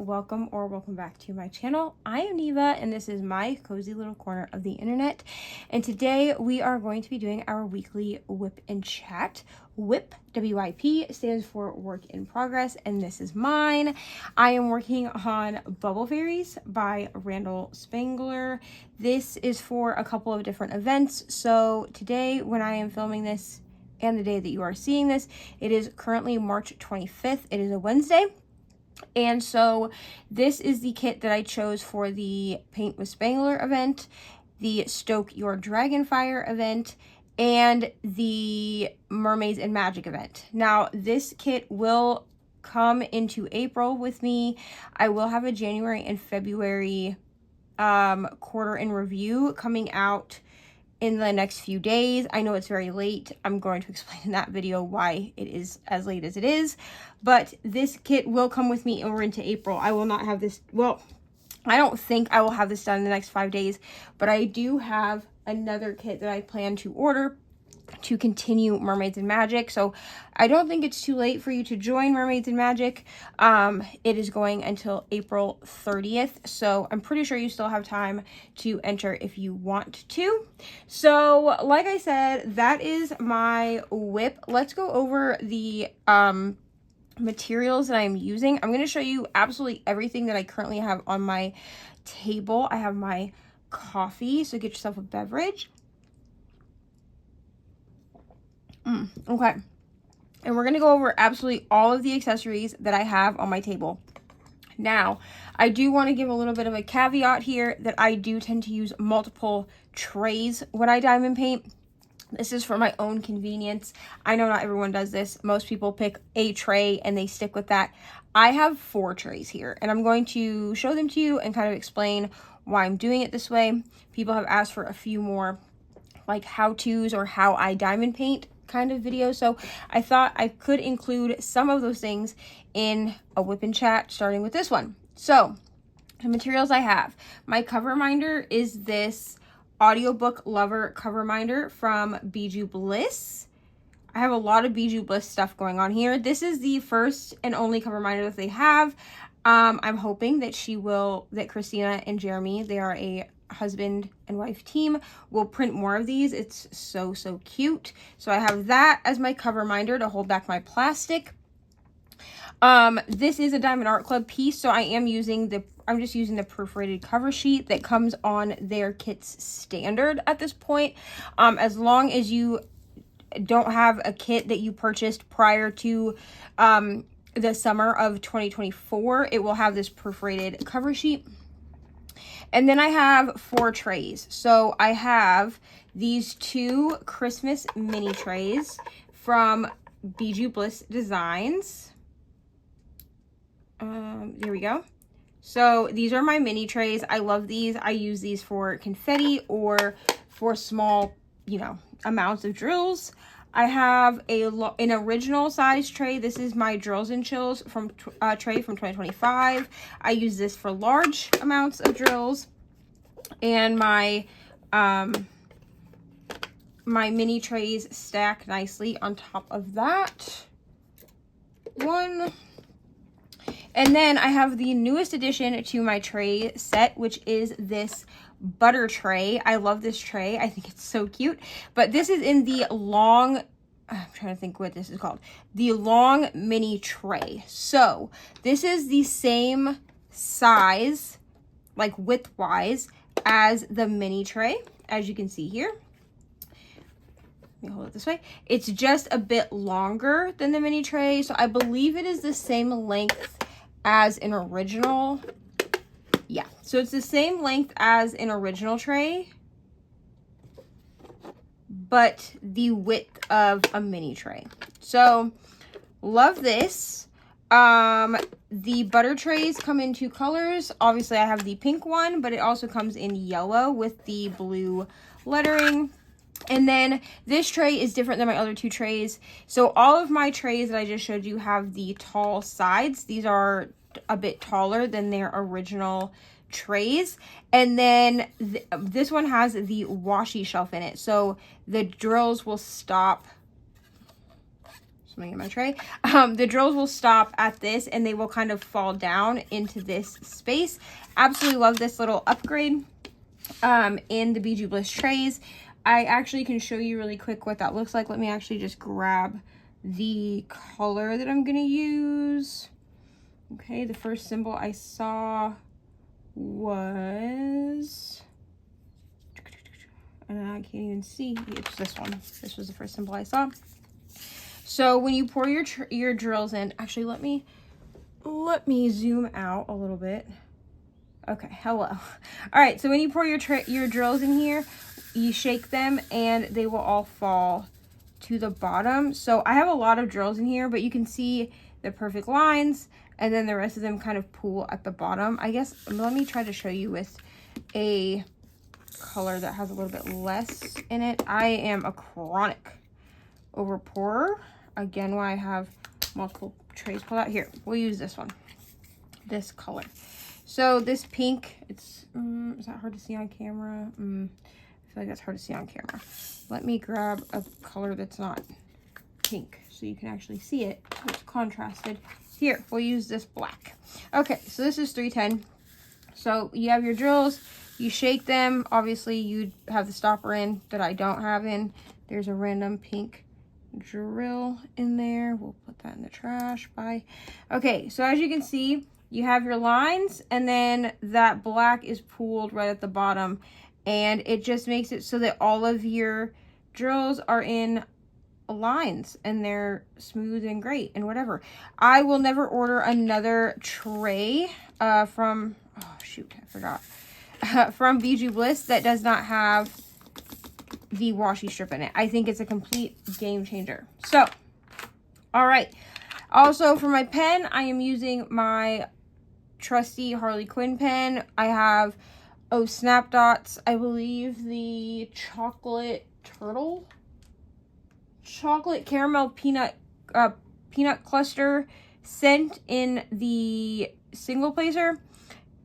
welcome back to my channel. I am Neva and this is my cozy little corner of the internet, and today we are going to be doing our weekly WIP and chat. WIP, W-I-P, stands for work in progress, and this is mine. I am working on Bubble Fairies by Randall Spangler. This is for a couple of different events. So today, when I am filming this and the day that you are seeing this, it is currently March 25th. It is a Wednesday. And so this is the kit that I chose for the Paint with Spangler event, the Stoke Your Dragonfire event, and the Mermaids and Magic event. Now, this kit will come into April with me. I will have a January and February quarter in review coming out in the next few days. I know it's very late. I'm going to explain in that video why it is as late as it is. But this kit will come with me and we're into April. I will not have this, well, I don't think I will have this done in the next 5 days, but I do have another kit that I plan to order to continue Mermaids and Magic. So I don't think it's too late for you to join Mermaids and Magic. It is going until April 30th. So I'm pretty sure you still have time to enter if you want to. So like I said, that is my WIP. Let's go over the materials that I'm using. I'm going to show you absolutely everything that I currently have on my table. I have my coffee, so get yourself a beverage. Okay, and we're going to go over absolutely all of the accessories that I have on my table. Now, I do want to give a little bit of a caveat here that I do tend to use multiple trays when I diamond paint. This is for my own convenience. I know not everyone does this. Most people pick a tray and they stick with that. I have 4 trays here, and I'm going to show them to you and kind of explain why I'm doing it this way. People have asked for a few more like how-tos or how I diamond paint kind of video, so I thought I could include some of those things in a WIP and chat, starting with this one. So the materials I have, my coverminder is this audiobook lover coverminder from Bijou Bliss. I have a lot of Bijou Bliss stuff going on here. This is the first and only coverminder that they have. I'm hoping that Christina and Jeremy, they are a husband and wife team, will print more of these. It's so cute. So I have that as my coverminder to hold back my plastic. This is a Diamond Art Club piece, so I'm just using the perforated cover sheet that comes on their kits standard at this point. As long as you don't have a kit that you purchased prior to the summer of 2024, it will have this perforated cover sheet. And then I have 4 trays. So I have these 2 Christmas mini trays from Bijou Bliss Designs. There we go. So these are my mini trays. I love these. I use these for confetti or for small, amounts of drills. I have an original size tray. This is my Drills and Chills from tray from 2025. I use this for large amounts of drills. And my my mini trays stack nicely on top of that one. And then I have the newest addition to my tray set, which is this butter tray. I love this tray. I think it's so cute. But this is in the long, I'm trying to think what this is called, the long mini tray. So this is the same size, like width-wise, as the mini tray, as you can see here. Let me hold it this way. It's just a bit longer than the mini tray. So I believe it is the same length as an original. Yeah, so it's the same length as an original tray, but the width of a mini tray. So love this. The butter trays come in 2 colors. Obviously I have the pink one, but it also comes in yellow with the blue lettering. And then this tray is different than my other 2 trays. So all of my trays that I just showed you have the tall sides. These are a bit taller than their original trays. And then this one has the washi shelf in it. So the drills will stop. So something in my tray. The drills will stop at this and they will kind of fall down into this space. Absolutely love this little upgrade in the BG Bliss trays. I actually can show you really quick what that looks like. Let me actually just grab the color that I'm gonna use. Okay, the first symbol I saw was, and I can't even see, it's this one. This was the first symbol I saw. So when you pour your drills in, actually let me zoom out a little bit. Okay, hello. All right, so when you pour your drills in here, you shake them and they will all fall to the bottom. So I have a lot of drills in here, but you can see the perfect lines, and then the rest of them kind of pool at the bottom. I guess, let me try to show you with a color that has a little bit less in it. I am a chronic over pourer. Again, why I have multiple trays pulled out. Here, we'll use this one, this color. So this pink, it's, is that hard to see on camera? I feel like that's hard to see on camera. Let me grab a color that's not pink so you can actually see it. It's contrasted. Here, we'll use this black. Okay, so this is 310. So you have your drills, you shake them. Obviously, you'd have the stopper in that I don't have in. There's a random pink drill in there. We'll put that in the trash. Bye. Okay, so as you can see, you have your lines, and then that black is pooled right at the bottom, and it just makes it so that all of your drills are in lines and they're smooth and great and whatever. I will never order another tray from, oh shoot, I forgot, from BG Bliss that does not have the washi strip in it. I think it's a complete game changer. So, all right. Also for my pen, I am using my trusty Harley Quinn pen. I have Snap Dots, I believe the chocolate caramel peanut cluster scent in the single placer,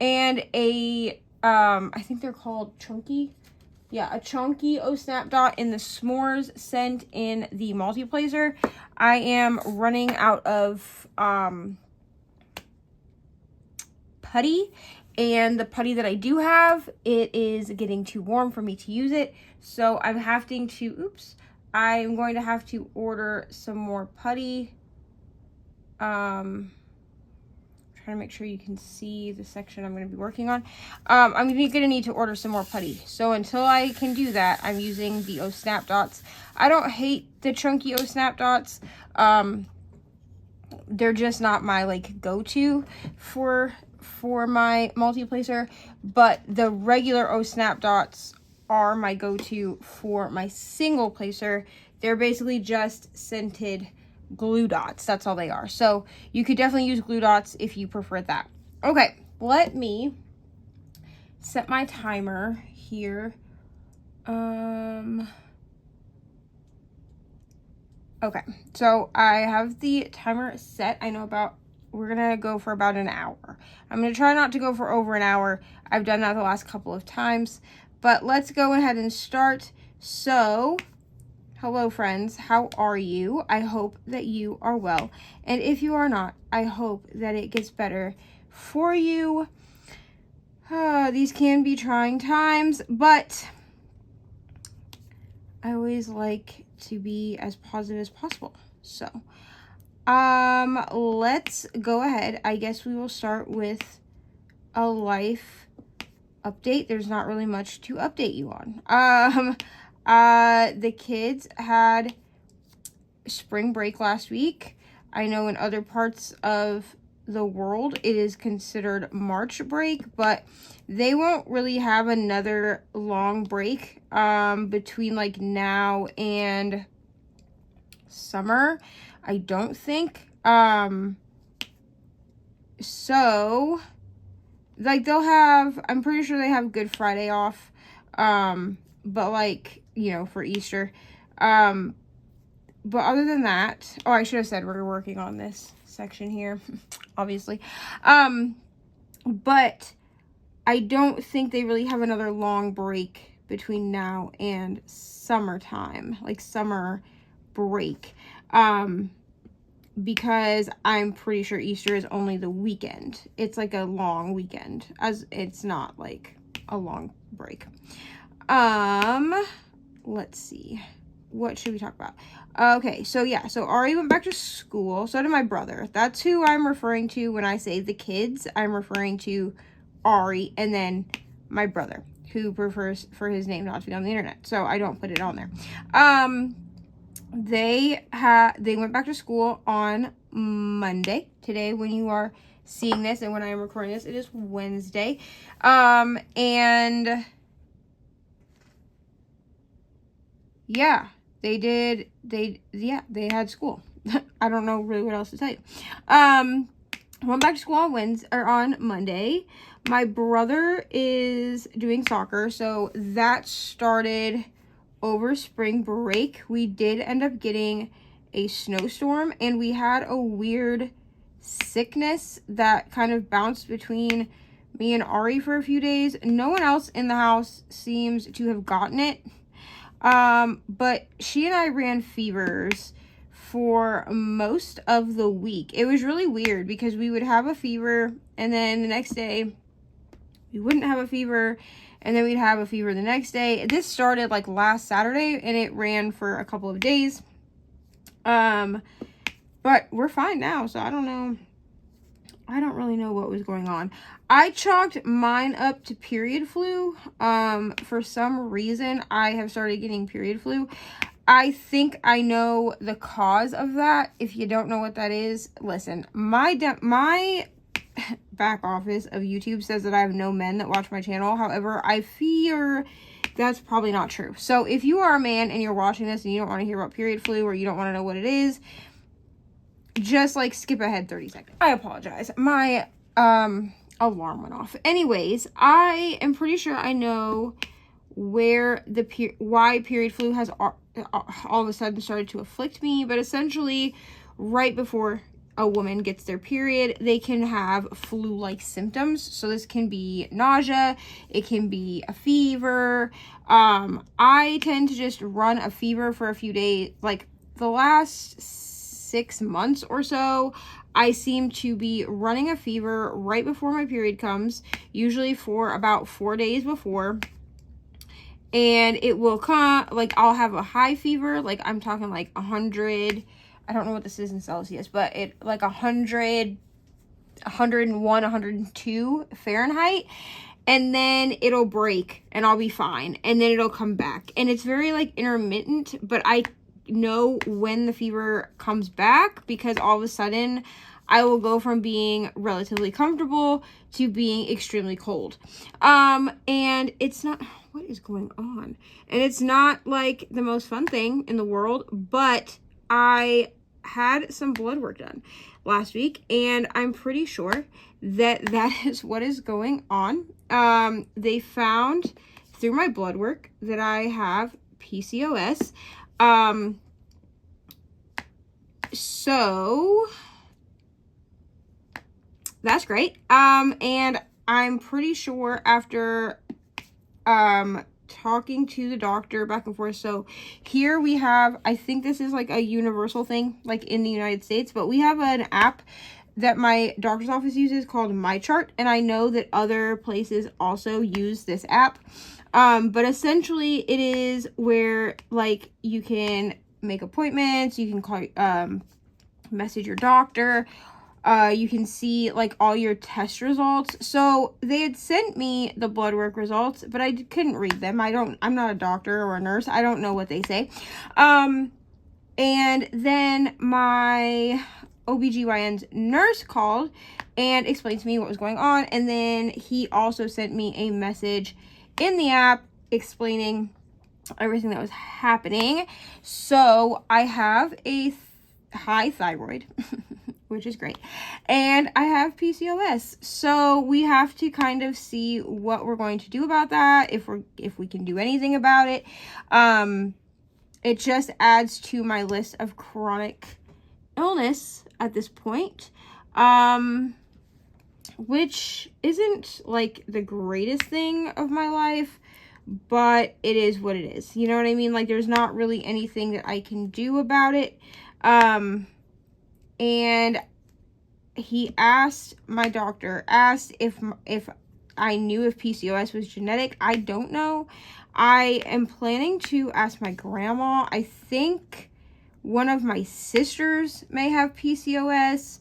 and a I think they're called chunky. Yeah, a chunky Snap Dot in the s'mores scent in the multi-placer. I am running out of putty, and the putty that I do have, it is getting too warm for me to use it. So I'm having to, I'm going to have to order some more putty. Trying to make sure you can see the section I'm going to be working on. I'm going to need to order some more putty. So until I can do that, I'm using the Snap Dots. I don't hate the chunky Snap Dots. They're just not my like go-to for my multi-placer, but the regular Snap Dots are my go-to for my single placer. They're basically just scented glue dots. That's all they are. So you could definitely use glue dots if you prefer that. Okay, let me set my timer here. Okay, so I have the timer set. I know we're gonna go for about an hour. I'm gonna try not to go for over an hour. I've done that the last couple of times, but let's go ahead and start. So, hello friends, how are you? I hope that you are well. And if you are not, I hope that it gets better for you. These can be trying times, but I always like to be as positive as possible. So, let's go ahead. I guess we will start with a life update. There's not really much to update you on. The kids had spring break last week. I know in other parts of the world it is considered March break, but they won't really have another long break between like now and summer, I don't think. So like they'll have, I'm pretty sure they have Good Friday off, but like, you know, for Easter. But other than that, oh, I should have said we're working on this section here, obviously. But I don't think they really have another long break between now and summertime, like summer break. because I'm pretty sure Easter is only the weekend. It's like a long weekend, as it's not like a long break. Let's see. What should we talk about? Okay, so yeah, so Ari went back to school. So did my brother. That's who I'm referring to when I say the kids. I'm referring to Ari and then my brother, who prefers for his name not to be on the internet. So I don't put it on there. They went back to school on Monday. Today, when you are seeing this and when I am recording this, it is Wednesday. And yeah, they had school. I don't know really what else to tell you. Went back to school on Monday. My brother is doing soccer, so that started over spring break. We did end up getting a snowstorm, and we had a weird sickness that kind of bounced between me and Ari for a few days. No one else in the house seems to have gotten it. But she and I ran fevers for most of the week. It was really weird because we would have a fever and then the next day we wouldn't have a fever and then we'd have a fever the next day. This started like last Saturday and it ran for a couple of days. But we're fine now, so I don't know. I don't really know what was going on. I chalked mine up to period flu. For some reason, I have started getting period flu. I think I know the cause of that. If you don't know what that is, listen. My back office of YouTube says that I have no men that watch my channel. However, I fear that's probably not true. So if you are a man and you're watching this and you don't want to hear about period flu or you don't want to know what it is, just like skip ahead 30 seconds. I apologize. My alarm went off. Anyways, I am pretty sure I know where why period flu has all of a sudden started to afflict me, but essentially right before a woman gets their period, they can have flu-like symptoms. So this can be nausea, it can be a fever. I tend to just run a fever for a few days. Like the last 6 months or so, I seem to be running a fever right before my period comes, usually for about 4 days before. And it will come, like, I'll have a high fever, like, I'm talking like 100, I don't know what this is in Celsius, but it, like 100, 101, 102 Fahrenheit. And then it'll break, and I'll be fine. And then it'll come back. And it's very, like, intermittent, but I know when the fever comes back because all of a sudden I will go from being relatively comfortable to being extremely cold. And it's not, what is going on? And it's not like the most fun thing in the world, but I had some blood work done last week and I'm pretty sure that that is what is going on. They found through my blood work that I have PCOS. So that's great. And I'm pretty sure after, talking to the doctor back and forth. So here we have, I think this is like a universal thing, like in the United States, but we have an app that my doctor's office uses called MyChart. And I know that other places also use this app. But essentially it is where like you can make appointments, you can call, message your doctor, you can see like all your test results. So they had sent me the blood work results, but I couldn't read them. I'm not a doctor or a nurse. I don't know what they say. And then my OBGYN's nurse called and explained to me what was going on. And then he also sent me a message in the app explaining everything that was happening. So I have a high thyroid, which is great, and I have PCOS. So we have to kind of see what we're going to do about that, if we can do anything about it. It just adds to my list of chronic illness at this point, which isn't like the greatest thing of my life, but it is what it is. You know what I mean? Like there's not really anything that I can do about it. and my doctor asked if I knew if PCOS was genetic. I don't know. I am planning to ask my grandma. I think one of my sisters may have PCOS.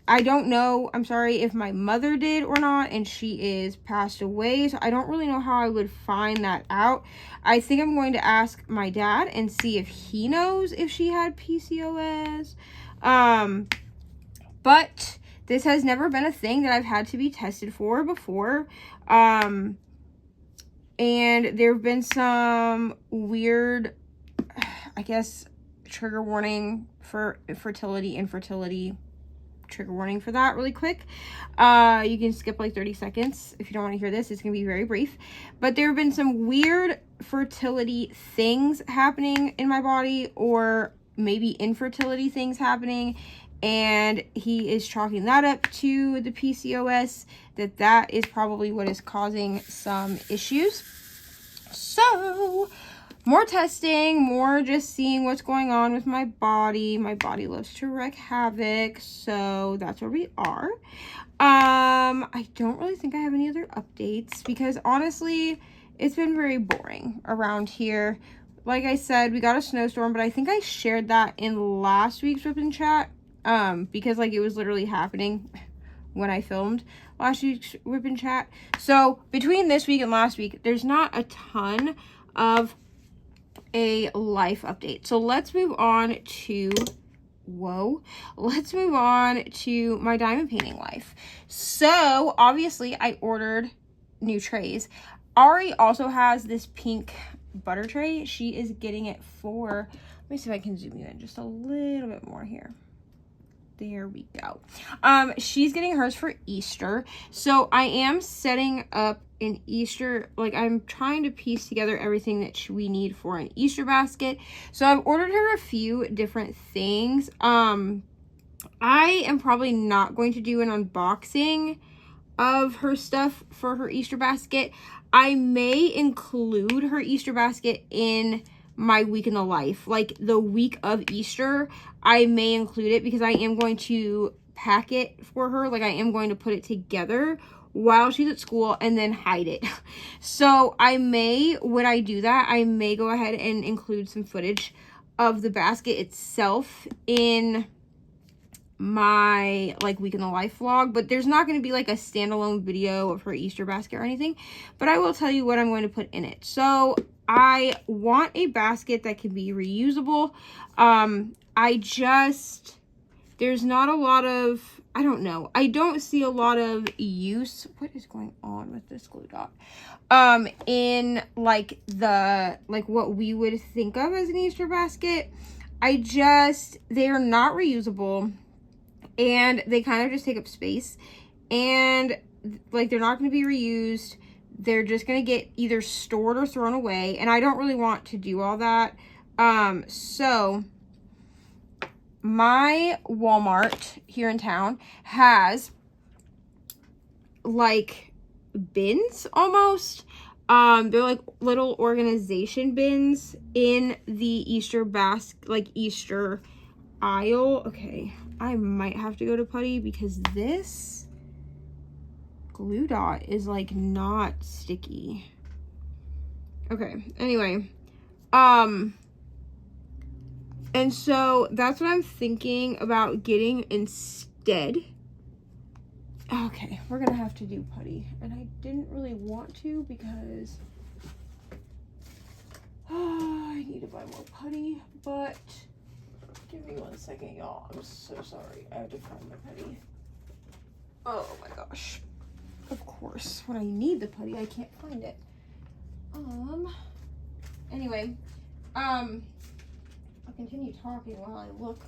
I don't know, I'm sorry, if my mother did or not, and she is passed away, so I don't really know how I would find that out. I think I'm going to ask my dad and see if he knows if she had PCOS. But this has never been a thing that I've had to be tested for before. And there have been some weird, I guess, trigger warning for infertility. Trigger warning for that really quick. You can skip like 30 seconds if you don't want to hear this. It's gonna be very brief. But there have been some weird fertility things happening in my body, or maybe infertility things happening, and he is chalking that up to the PCOS, that is probably what is causing some issues. So more testing, more just seeing what's going on with my body. My body loves to wreak havoc, so that's where we are. I don't really think I have any other updates because honestly, it's been very boring around here. Like I said, we got a snowstorm, but I think I shared that in last week's WIP and chat, because like it was literally happening when I filmed last week's WIP and chat. So between this week and last week, there's not a ton of a life update. So let's move on to my diamond painting life. So obviously I ordered new trays. Ari also has this pink butter tray. She is getting it for, let me see if I can zoom you in just a little bit more here. There we go. She's getting hers for Easter. So I am setting up an Easter, like I'm trying to piece together everything that we need for an Easter basket. So I've ordered her a few different things. I am probably not going to do an unboxing of her stuff for her Easter basket. I may include her Easter basket in my week in the life, like the week of Easter. I may include it because I am going to pack it for her. Like I am going to put it together while she's at school and then hide it. So I may, when I do that, I may go ahead and include some footage of the basket itself in my like week in the life vlog, but there's not going to be like a standalone video of her Easter basket or anything, but I will tell you what I'm going to put in it. So I want a basket that can be reusable. There's not a lot of, I don't know, I don't see a lot of use. What is going on with this glue dot? In like what we would think of as an Easter basket. They're not reusable, and they kind of just take up space, and like they're not going to be reused. They're just going to get either stored or thrown away, and I don't really want to do all that. So my Walmart here in town has like bins almost. They're like little organization bins in the Easter basket, like Easter aisle. Okay, I might have to go to Putty because this glue dot is like not sticky. Okay, anyway, and so that's what I'm thinking about getting instead. Okay, we're gonna have to do Putty, and I didn't really want to because I need to buy more Putty, but give me 1 second, y'all. I'm so sorry. I have to find my Putty. Oh my gosh. Of course, when I need the Putty, I can't find it. Anyway, I'll continue talking while I look.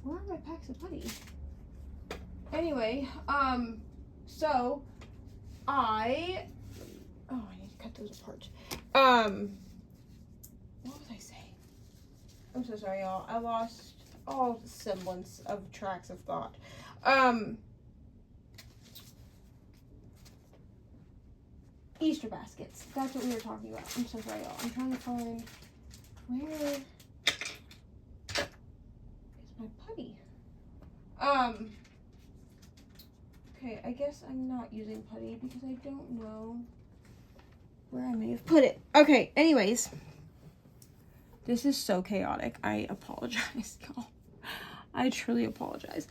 Where are my packs of Putty? Anyway, so I need to cut those apart. What was I saying? I'm so sorry, y'all. I lost all semblance of tracks of thought. Easter baskets. That's what we were talking about. I'm so sorry, y'all. I'm trying to find where Okay, I guess I'm not using putty because I don't know where I may have put it. Okay, anyways. This is so chaotic. I apologize, y'all. I truly apologize.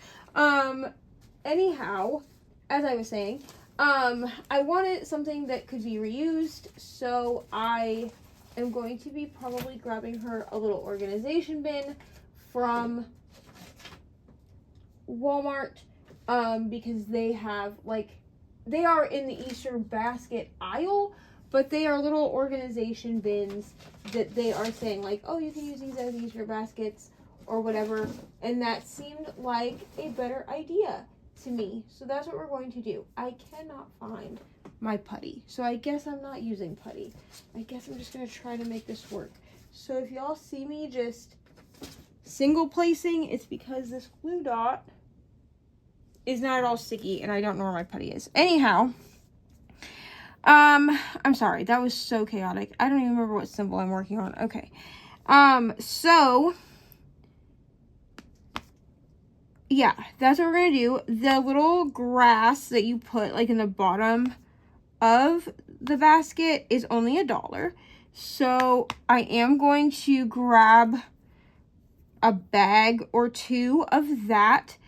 Anyhow, as I was saying, I wanted something that could be reused, so I am going to be probably grabbing her a little organization bin from Walmart, because they have, like, they are in the Easter basket aisle, but they are little organization bins that they are saying, like, oh, you can use these as Easter baskets or whatever, and that seemed like a better idea to me. So that's what we're going to do. I cannot find my putty, so I guess I'm not using putty. I guess I'm just going to try to make this work. So if y'all see me just single placing, it's because this glue dot is not at all sticky and I don't know where my putty is. Anyhow, I'm sorry, that was so chaotic. I don't even remember what symbol I'm working on. Okay. So yeah, that's what we're gonna do. The little grass that you put like in the bottom of the basket is only $1. So I am going to grab a bag or two of that.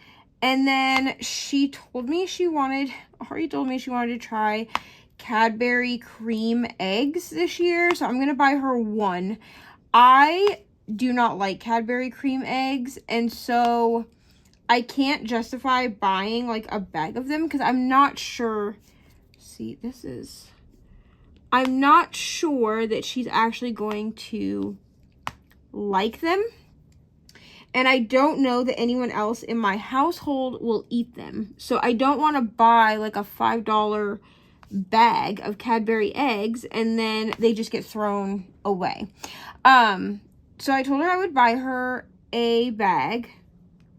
And then she told me she wanted to try Cadbury cream eggs this year. So I'm going to buy her one. I do not like Cadbury cream eggs. And so I can't justify buying like a bag of them because I'm not sure. See, I'm not sure that she's actually going to like them. And I don't know that anyone else in my household will eat them. So I don't want to buy like a $5 bag of Cadbury eggs and then they just get thrown away. So I told her I would buy her a bag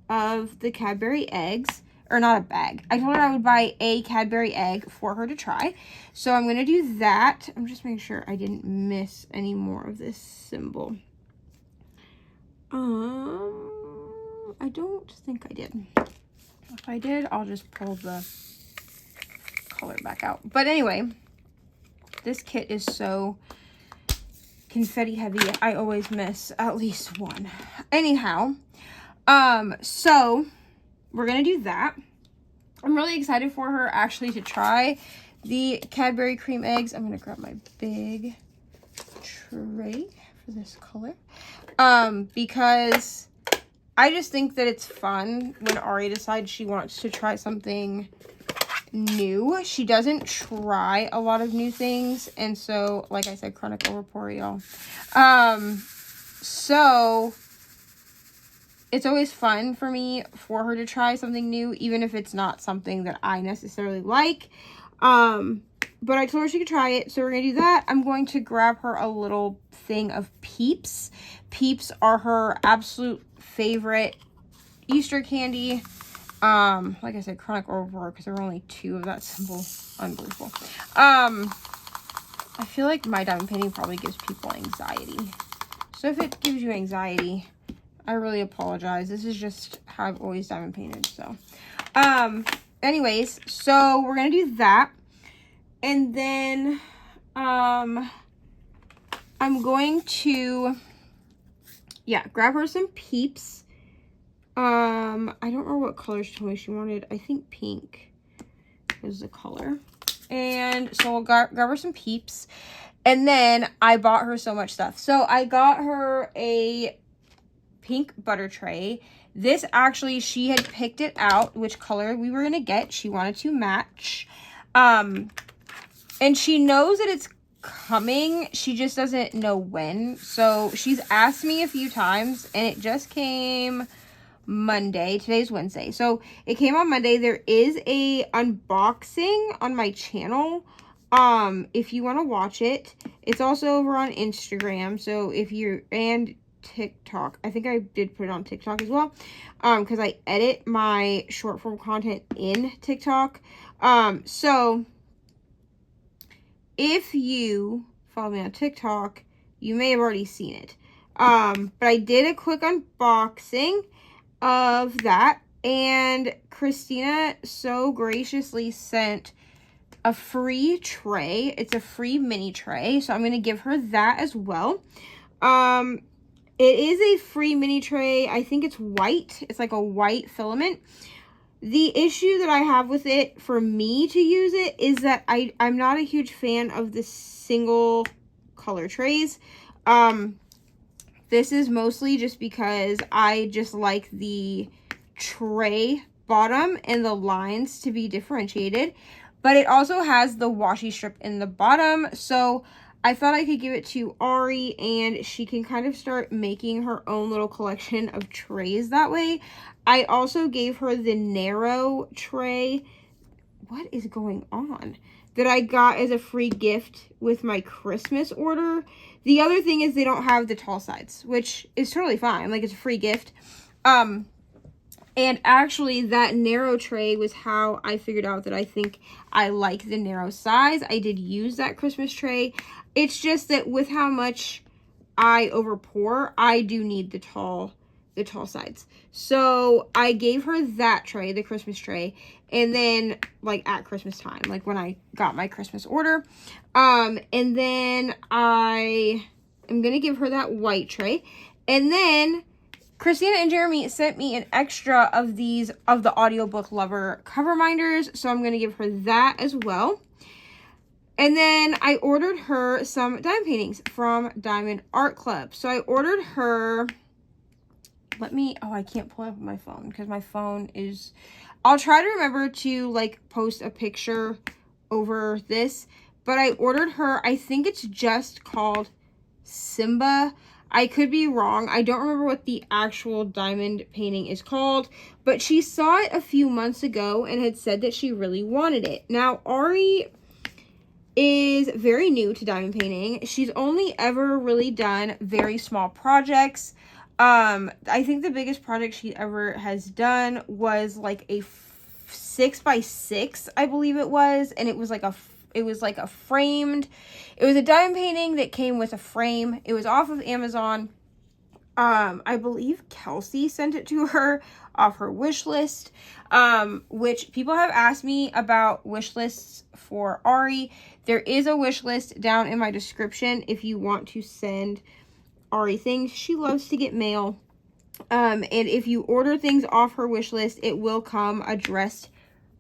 of the Cadbury eggs. Or not a bag. I told her I would buy a Cadbury egg for her to try. So I'm going to do that. I'm just making sure I didn't miss any more of this symbol. I don't think I did. If I did, I'll just pull the color back out. But anyway, this kit is so confetti heavy. I always miss at least one. Anyhow, so we're gonna do that. I'm really excited for her actually to try the Cadbury cream eggs. I'm gonna grab my big tray for this color. Because I just think that it's fun when Ari decides she wants to try something new. She doesn't try a lot of new things. And so, like I said, Chronicle Report, y'all. So it's always fun for me for her to try something new, even if it's not something that I necessarily like. But I told her she could try it, so we're going to do that. I'm going to grab her a little thing of Peeps. Peeps are her absolute favorite Easter candy. Like I said, Chronic Aurora, because there were only 2 of that symbol. Unbelievable. I feel like my diamond painting probably gives people anxiety. So if it gives you anxiety, I really apologize. This is just how I've always diamond painted, so. Anyways, so we're going to do that. And then, I'm going to, grab her some Peeps. I don't remember what color she told me she wanted. I think pink is the color. And so I'll grab her some Peeps. And then I bought her so much stuff. So I got her a pink butter tray. This actually, she had picked it out, which color we were going to get. She wanted to match. And she knows that it's coming. She just doesn't know when. So she's asked me a few times and it just came Monday. Today's Wednesday. So it came on Monday. There is a unboxing on my channel. If you want to watch it. It's also over on Instagram. So if you're, and TikTok. I think I did put it on TikTok as well. Because I edit my short form content in TikTok. So if you follow me on TikTok, you may have already seen it. But I did a quick unboxing of that. And Christina so graciously sent a free tray. It's a free mini tray, so I'm going to give her that as well. It is a free mini tray. I think it's white. It's like a white filament. The issue that I have with it, for me to use it, is that I'm not a huge fan of the single color trays. This is mostly just because I just like the tray bottom and the lines to be differentiated. But it also has the washi strip in the bottom, so I thought I could give it to Ari and she can kind of start making her own little collection of trays that way. I also gave her the narrow tray. What is going on? That I got as a free gift with my Christmas order. The other thing is they don't have the tall sides, which is totally fine. Like, it's a free gift. And actually, that narrow tray was how I figured out that I think I like the narrow size. I did use that Christmas tray. It's just that with how much I overpour, I do need the tall sides. So I gave her that tray, the Christmas tray, and then like at Christmas time, like when I got my Christmas order. And then I am gonna give her that white tray, and then Christina and Jeremy sent me an extra of these, of the Audiobook Lover cover minders, so I'm going to give her that as well. And then I ordered her some diamond paintings from Diamond Art Club. So I ordered her, I can't pull it up on my phone because my phone is, I'll try to remember to like post a picture over this, but I ordered her, I think it's just called Simba. I could be wrong. I don't remember what the actual diamond painting is called, but she saw it a few months ago and had said that she really wanted it. Now, Ari is very new to diamond painting. She's only ever really done very small projects. I think the biggest project she ever has done was like a 6x6, I believe it was, and it was like a framed, it was a diamond painting that came with a frame. It was off of Amazon. I believe Kelsey sent it to her off her wish list, which people have asked me about wish lists for Ari. There is a wish list down in my description if you want to send Ari things. She loves to get mail. And if you order things off her wish list, it will come addressed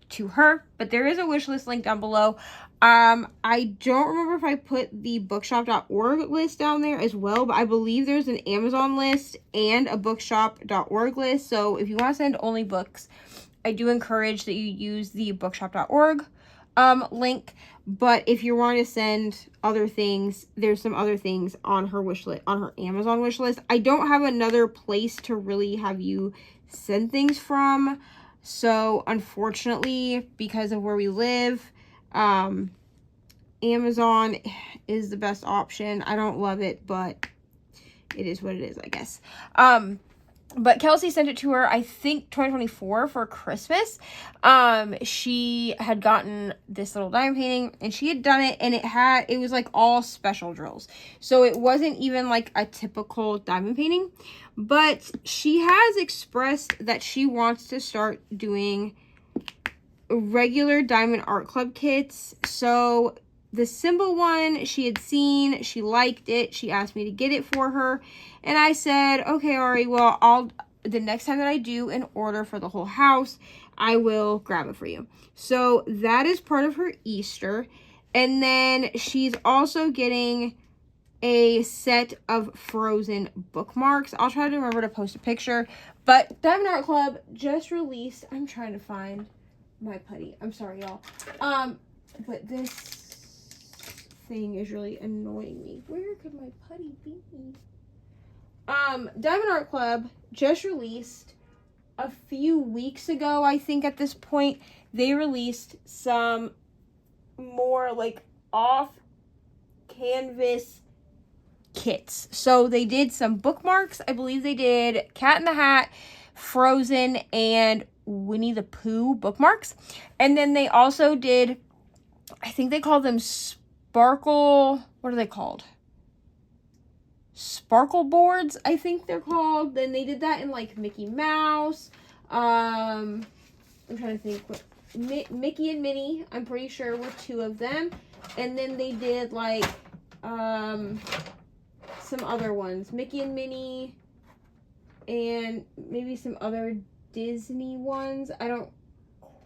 to her, but there is a wish list link down below. I don't remember if I put the bookshop.org list down there as well, but I believe there's an Amazon list and a bookshop.org list. So if you want to send only books, I do encourage that you use the bookshop.org link. But if you're wanting to send other things, there's some other things on her wish list, on her Amazon wish list. I don't have another place to really have you send things from. So unfortunately, because of where we live, Amazon is the best option. I don't love it, but it is what it is, I guess. But Kelsey sent it to her, I think 2024 for Christmas. She had gotten this little diamond painting and she had done it, and it was like all special drills. So it wasn't even like a typical diamond painting, but she has expressed that she wants to start doing regular Diamond Art Club kits. So the symbol one she had seen, she liked it, she asked me to get it for her, and I said, okay, Ari, well, the next time that I do an order for the whole house, I will grab it for you. So that is part of her Easter. And then she's also getting a set of Frozen bookmarks. I'll try to remember to post a picture, but Diamond Art Club just released, I'm trying to find my putty, I'm sorry y'all, but this thing is really annoying me. Where could my putty be? Diamond Art Club just released a few weeks ago, I think at this point, they released some more like off canvas kits. So they did some bookmarks. I believe they did Cat in the Hat, Frozen, and Winnie the Pooh bookmarks. And then they also did, I think they call them sparkle, what are they called? Sparkle boards, I think they're called. Then they did that in like Mickey Mouse. I'm trying to think what Mickey and Minnie, I'm pretty sure, were 2 of them. And then they did like some other ones. Mickey and Minnie and maybe some other Disney ones. I don't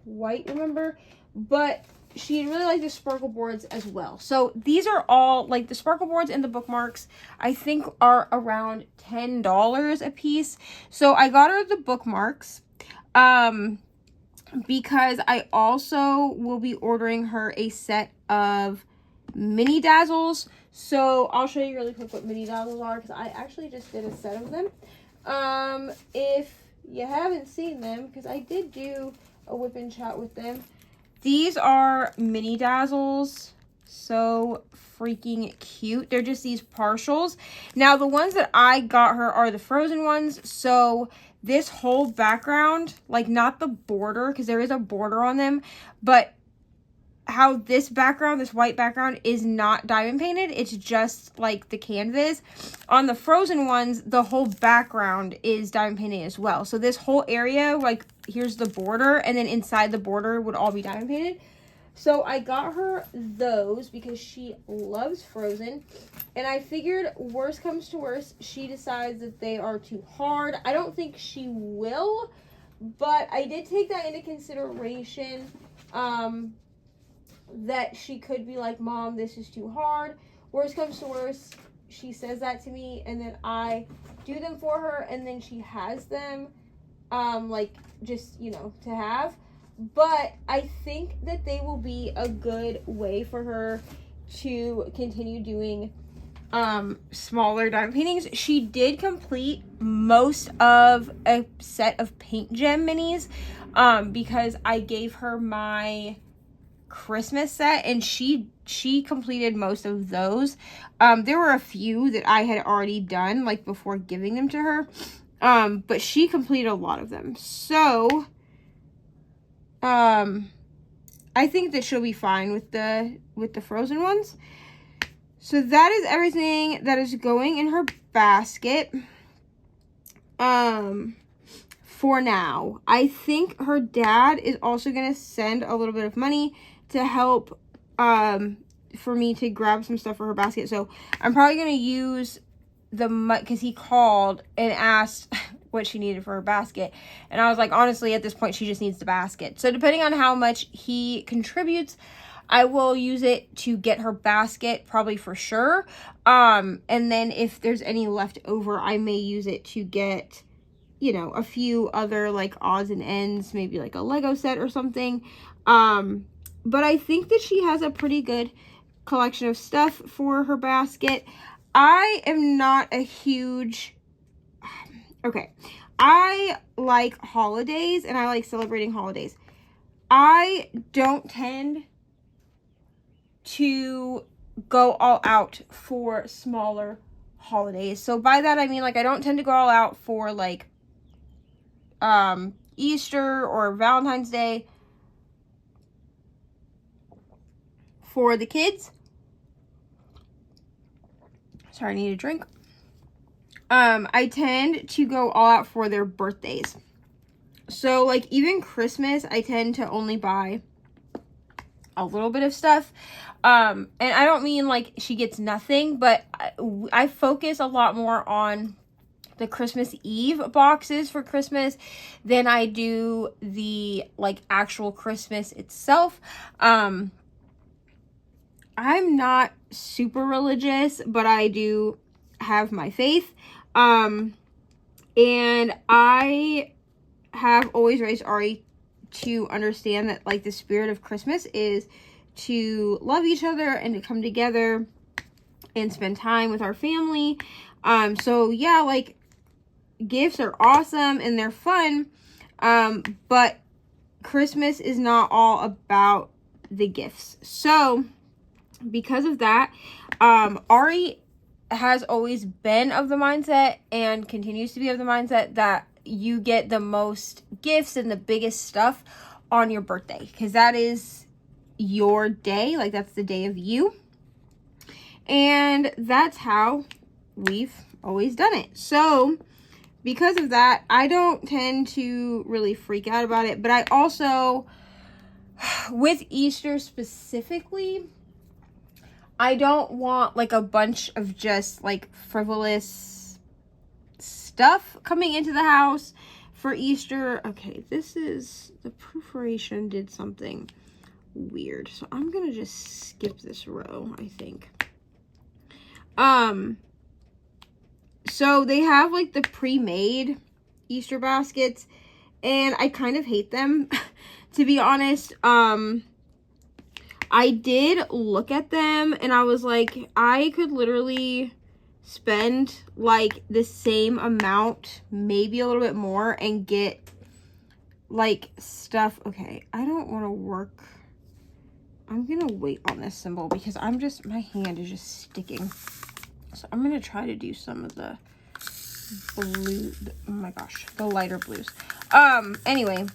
quite remember. But she really liked the sparkle boards as well. So these are all, like, the sparkle boards and the bookmarks, I think are around $10 a piece. So I got her the bookmarks because I also will be ordering her a set of mini dazzles. So I'll show you really quick what mini dazzles are, because I actually just did a set of them. If you haven't seen them, because I did do a whip and chat with them, these are mini dazzles. So freaking cute. They're just these partials. Now, the ones that I got her are the frozen ones. So this whole background, like, not the border, because there is a border on them, but how this background, this white background, is not diamond painted. It's just like the canvas. On the frozen ones, the whole background is diamond painted as well. So this whole area, like, here's the border, and then inside the border would all be diamond painted. So I got her those because she loves Frozen. And I figured, worst comes to worst, she decides that they are too hard. I don't think she will, but I did take that into consideration. That she could be like, Mom, this is too hard. Worst comes to worst, she says that to me, and then I do them for her, and then she has them, like, just, you know, to have. But I think that they will be a good way for her to continue doing smaller diamond paintings. She did complete most of a set of paint gem minis because I gave her my Christmas set, and she completed most of those. There were a few that I had already done, like, before giving them to her, but she completed a lot of them. So I think that she'll be fine with the frozen ones. So that is everything that is going in her basket for now. I think her dad is also going to send a little bit of money to help for me to grab some stuff for her basket. So I'm probably going to use the because he called and asked what she needed for her basket, and I was like, honestly, at this point she just needs the basket. So depending on how much he contributes, I will use it to get her basket, probably, for sure. And then if there's any left over, I may use it to get, you know, a few other, like, odds and ends, maybe like a Lego set or something. But I think that she has a pretty good collection of stuff for her basket. I am not a huge... Okay, I like holidays, and I like celebrating holidays. I don't tend to go all out for smaller holidays. So by that, I mean, like, I don't tend to go all out for, like, Easter or Valentine's Day for the kids. Sorry, I need a drink. I tend to go all out for their birthdays. So, like, even Christmas, I tend to only buy a little bit of stuff. And I don't mean, like, she gets nothing, but I focus a lot more on the Christmas Eve boxes for Christmas than I do the, like, actual Christmas itself. I'm not super religious, but I do have my faith. And I have always raised Ari to understand that, like, the spirit of Christmas is to love each other and to come together and spend time with our family. So yeah, like, gifts are awesome and they're fun. But Christmas is not all about the gifts. So because of that, Ari has always been of the mindset and continues to be of the mindset that you get the most gifts and the biggest stuff on your birthday, because that is your day. Like, that's the day of you, and that's how we've always done it. So because of that, I don't tend to really freak out about it. But I also, with Easter specifically, I don't want like a bunch of just like frivolous stuff coming into the house for Easter. Okay, this is, the perforation did something weird. So I'm gonna just skip this row, I think. So they have like the pre-made Easter baskets, and I kind of hate them, to be honest. I did look at them and I was like, I could literally spend like the same amount, maybe a little bit more, and get like stuff. Okay, I don't want to work. I'm gonna wait on this symbol because my hand is just sticking. So I'm gonna try to do some of the blue, oh my gosh, the lighter blues. Anyway,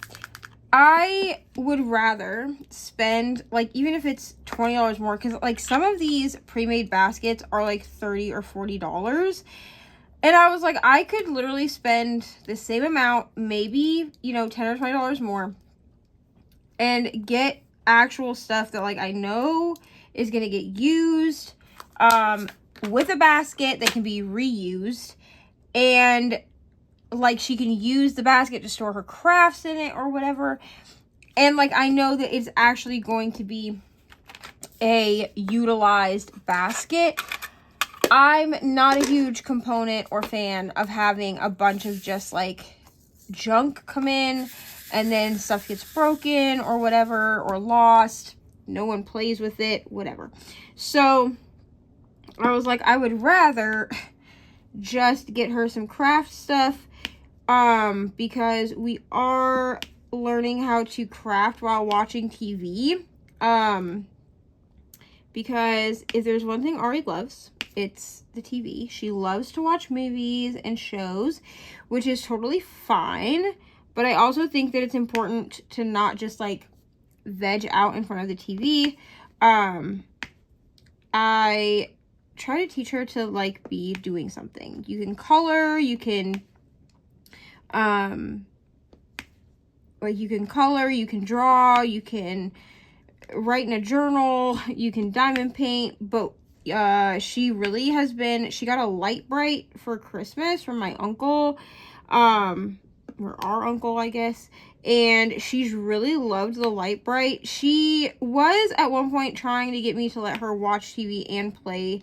I would rather spend, like, even if it's $20 more, because like some of these pre-made baskets are like $30 or $40, and I was like, I could literally spend the same amount, maybe, you know, $10 or $20 more, and get actual stuff that like I know is gonna get used, with a basket that can be reused, and like she can use the basket to store her crafts in it or whatever. And like I know that it's actually going to be a utilized basket. I'm not a huge component or fan of having a bunch of just like junk come in and then stuff gets broken or whatever, or lost, no one plays with it, whatever. So I was like, I would rather just get her some craft stuff, because we are learning how to craft while watching TV. Because if there's one thing Ari loves, it's the TV. She loves to watch movies and shows, which is totally fine. But I also think that it's important to not just like veg out in front of the TV. I try to teach her to like be doing something. You can color, you can you can draw, you can write in a journal, you can diamond paint. But she really has been, she got a light bright for Christmas from my uncle, or our uncle, I guess, and she's really loved the light bright. She was at one point trying to get me to let her watch TV and play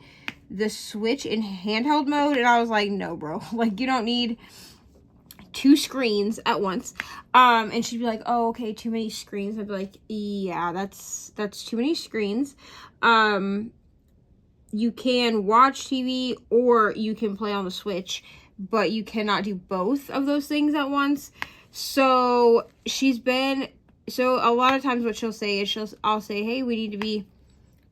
the Switch in handheld mode, and I was like, no bro, like you don't need 2 screens at once. And she'd be like, oh, okay, too many screens. I'd be like, yeah, that's too many screens. You can watch TV or you can play on the Switch, but you cannot do both of those things at once. So a lot of times what she'll say is I'll say, hey, we need to be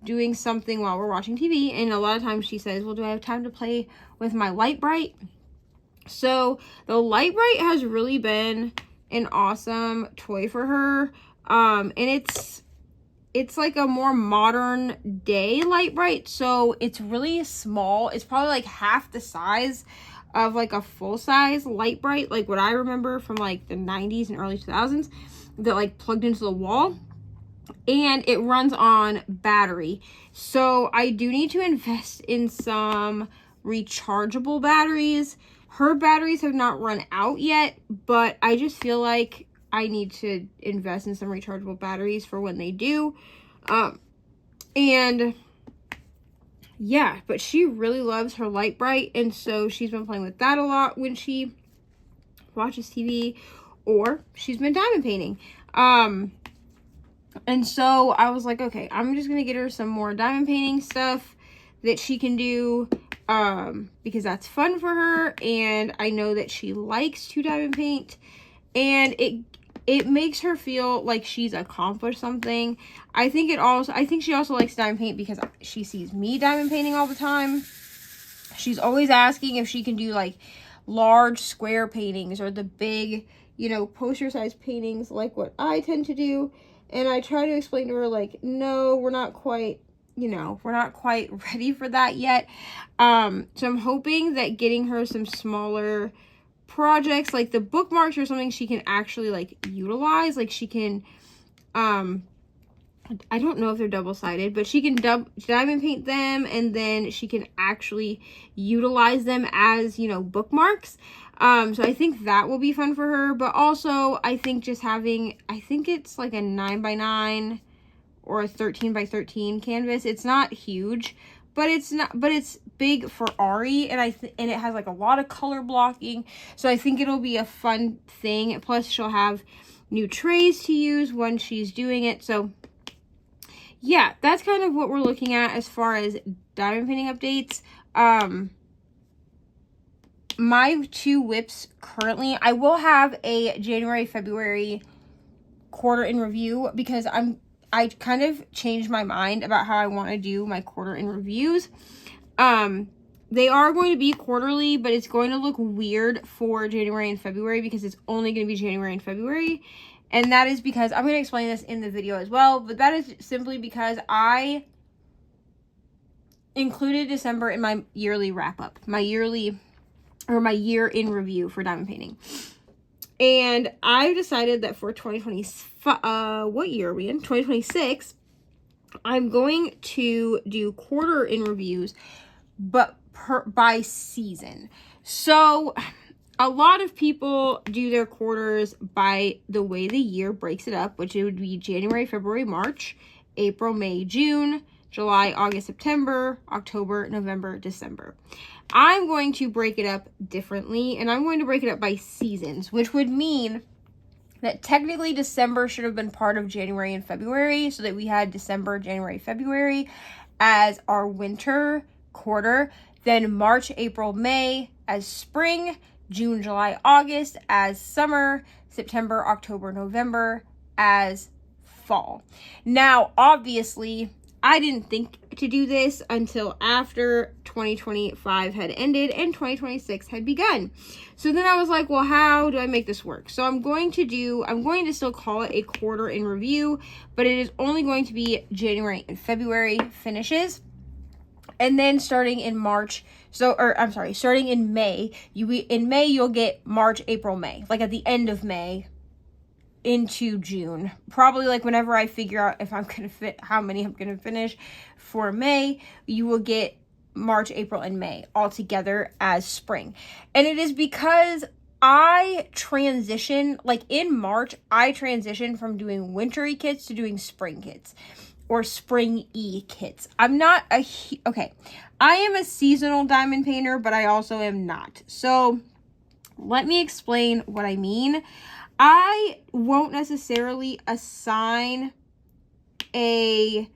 doing something while we're watching TV. And a lot of times she says, well, do I have time to play with my light bright? So the light bright has really been an awesome toy for her. And it's like a more modern day light bright. So it's really small. It's probably like half the size of like a full-size light bright, like what I remember from like the 90s and early 2000s, that like plugged into the wall. And it runs on battery. So I do need to invest in some rechargeable batteries. Her batteries have not run out yet, but I just feel like I need to invest in some rechargeable batteries for when they do. And yeah, but she really loves her light bright, and so she's been playing with that a lot when she watches TV, or she's been diamond painting. And so I was like, okay, I'm just gonna get her some more diamond painting stuff that she can do, because that's fun for her, and I know that she likes to diamond paint, and it makes her feel like she's accomplished something. I think she also likes diamond paint because she sees me diamond painting all the time. She's always asking if she can do like large square paintings or the big, you know, poster size paintings like what I tend to do. And I try to explain to her like, no, we're not quite ready for that yet. So I'm hoping that getting her some smaller projects, like the bookmarks or something she can actually like utilize. Like she can, I don't know if they're double-sided, but she can diamond paint them, and then she can actually utilize them as, you know, bookmarks. So I think that will be fun for her. But also, I think just having, I think it's like a 9x9 or a 13x13 canvas. It's not huge, but it's big for Ari, and and it has like a lot of color blocking. So I think it'll be a fun thing. Plus, she'll have new trays to use when she's doing it. So yeah, that's kind of what we're looking at as far as diamond painting updates. My 2 WIPs currently, I will have a January, February quarter in review, because I kind of changed my mind about how I want to do my quarter in reviews. They are going to be quarterly, but it's going to look weird for January and February because it's only going to be January and February. And that is because, I'm going to explain this in the video as well, but that is simply because I included December in my yearly wrap-up, my year in review for diamond painting. And I decided that for 2025, what year are we in? 2026, I'm going to do quarter in reviews, but by season. So a lot of people do their quarters by the way the year breaks it up, which it would be January, February, March, April, May, June, July, August, September, October, November, December. I'm going to break it up differently, and I'm going to break it up by seasons, which would mean that technically December should have been part of January and February, so that we had December, January, February as our winter quarter, then March, April, May as spring, June, July, August as summer, September, October, November as fall. Now, obviously, I didn't think to do this until after 2025 had ended and 2026 had begun. So then I was like, well, how do I make this work? So I'm going to still call it a quarter in review, but it is only going to be January and February finishes. And then starting in starting in May, you'll get March, April, May, like at the end of May into June, probably like whenever I figure out if I'm gonna how many I'm gonna finish for May, you will get March, April, and May all together as spring. And it is because I transition, like in March, I transitioned from doing wintry kits to doing spring kits or spring-y kits. I'm not okay, I am a seasonal diamond painter, but I also am not. So let me explain what I mean. I won't necessarily assign a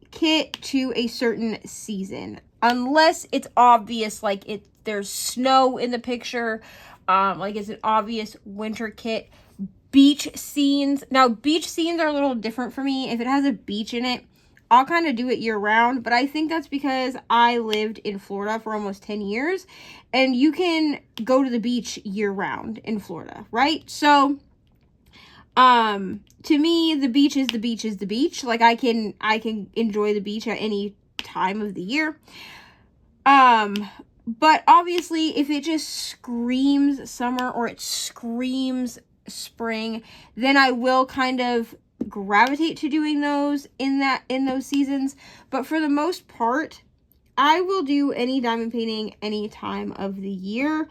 kit to a certain season unless it's obvious, like there's snow in the picture, like it's an obvious winter kit. Beach scenes. Now, beach scenes are a little different for me. If it has a beach in it, I'll kind of do it year round, but I think that's because I lived in Florida for almost 10 years, and you can go to the beach year round in Florida, right? So, to me, the beach is the beach is the beach. Like, I can enjoy the beach at any time of the year. But obviously, if it just screams summer or it screams spring, then I will kind of gravitate to doing those in those seasons. But for the most part, I will do any diamond painting any time of the year.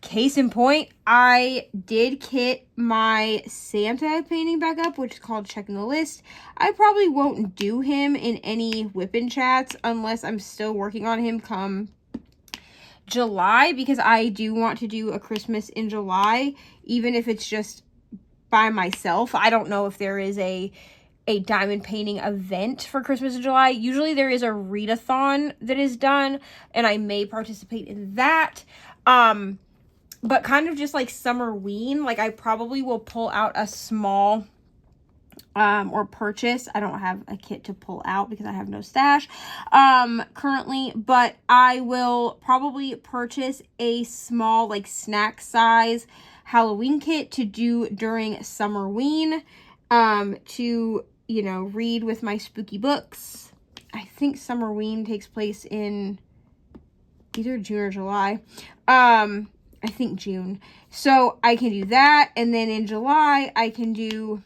Case in point, I did kit my Santa painting back up, which is called Checking the List. I probably won't do him in any whip-in chats unless I'm still working on him come July, because I do want to do a Christmas in July, even if it's just by myself. I don't know if there is a diamond painting event for Christmas in July. Usually there is a readathon that is done, and I may participate in that. But kind of just like summerween, like I probably will pull out a small or purchase. I don't have a kit to pull out because I have no stash currently, but I will probably purchase a small like snack size Halloween kit to do during summerween, to, you know, read with my spooky books. I think summerween takes place in either June or July. I think June. So I can do that. And then in July, I can do,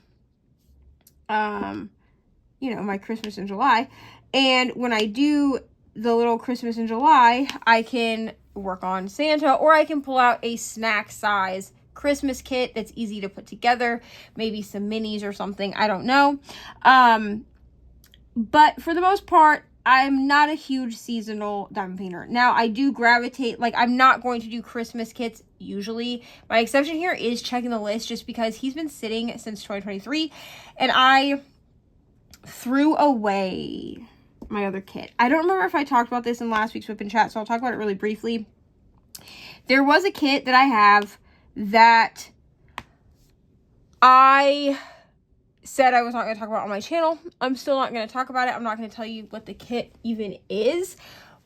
you know, my Christmas in July. And when I do the little Christmas in July, I can work on Santa, or I can pull out a snack size Christmas kit that's easy to put together, maybe some minis or something, I don't know. But for the most part, I'm not a huge seasonal diamond painter. Now, I do gravitate, like, I'm not going to do Christmas kits usually. My exception here is Checking the List, just because he's been sitting since 2023, and I threw away my other kit. I don't remember if I talked about this in last week's WIP and chat, so I'll talk about it really briefly. There was a kit that I have that I said I was not going to talk about on my channel. I'm still not going to talk about it. I'm not going to tell you what the kit even is.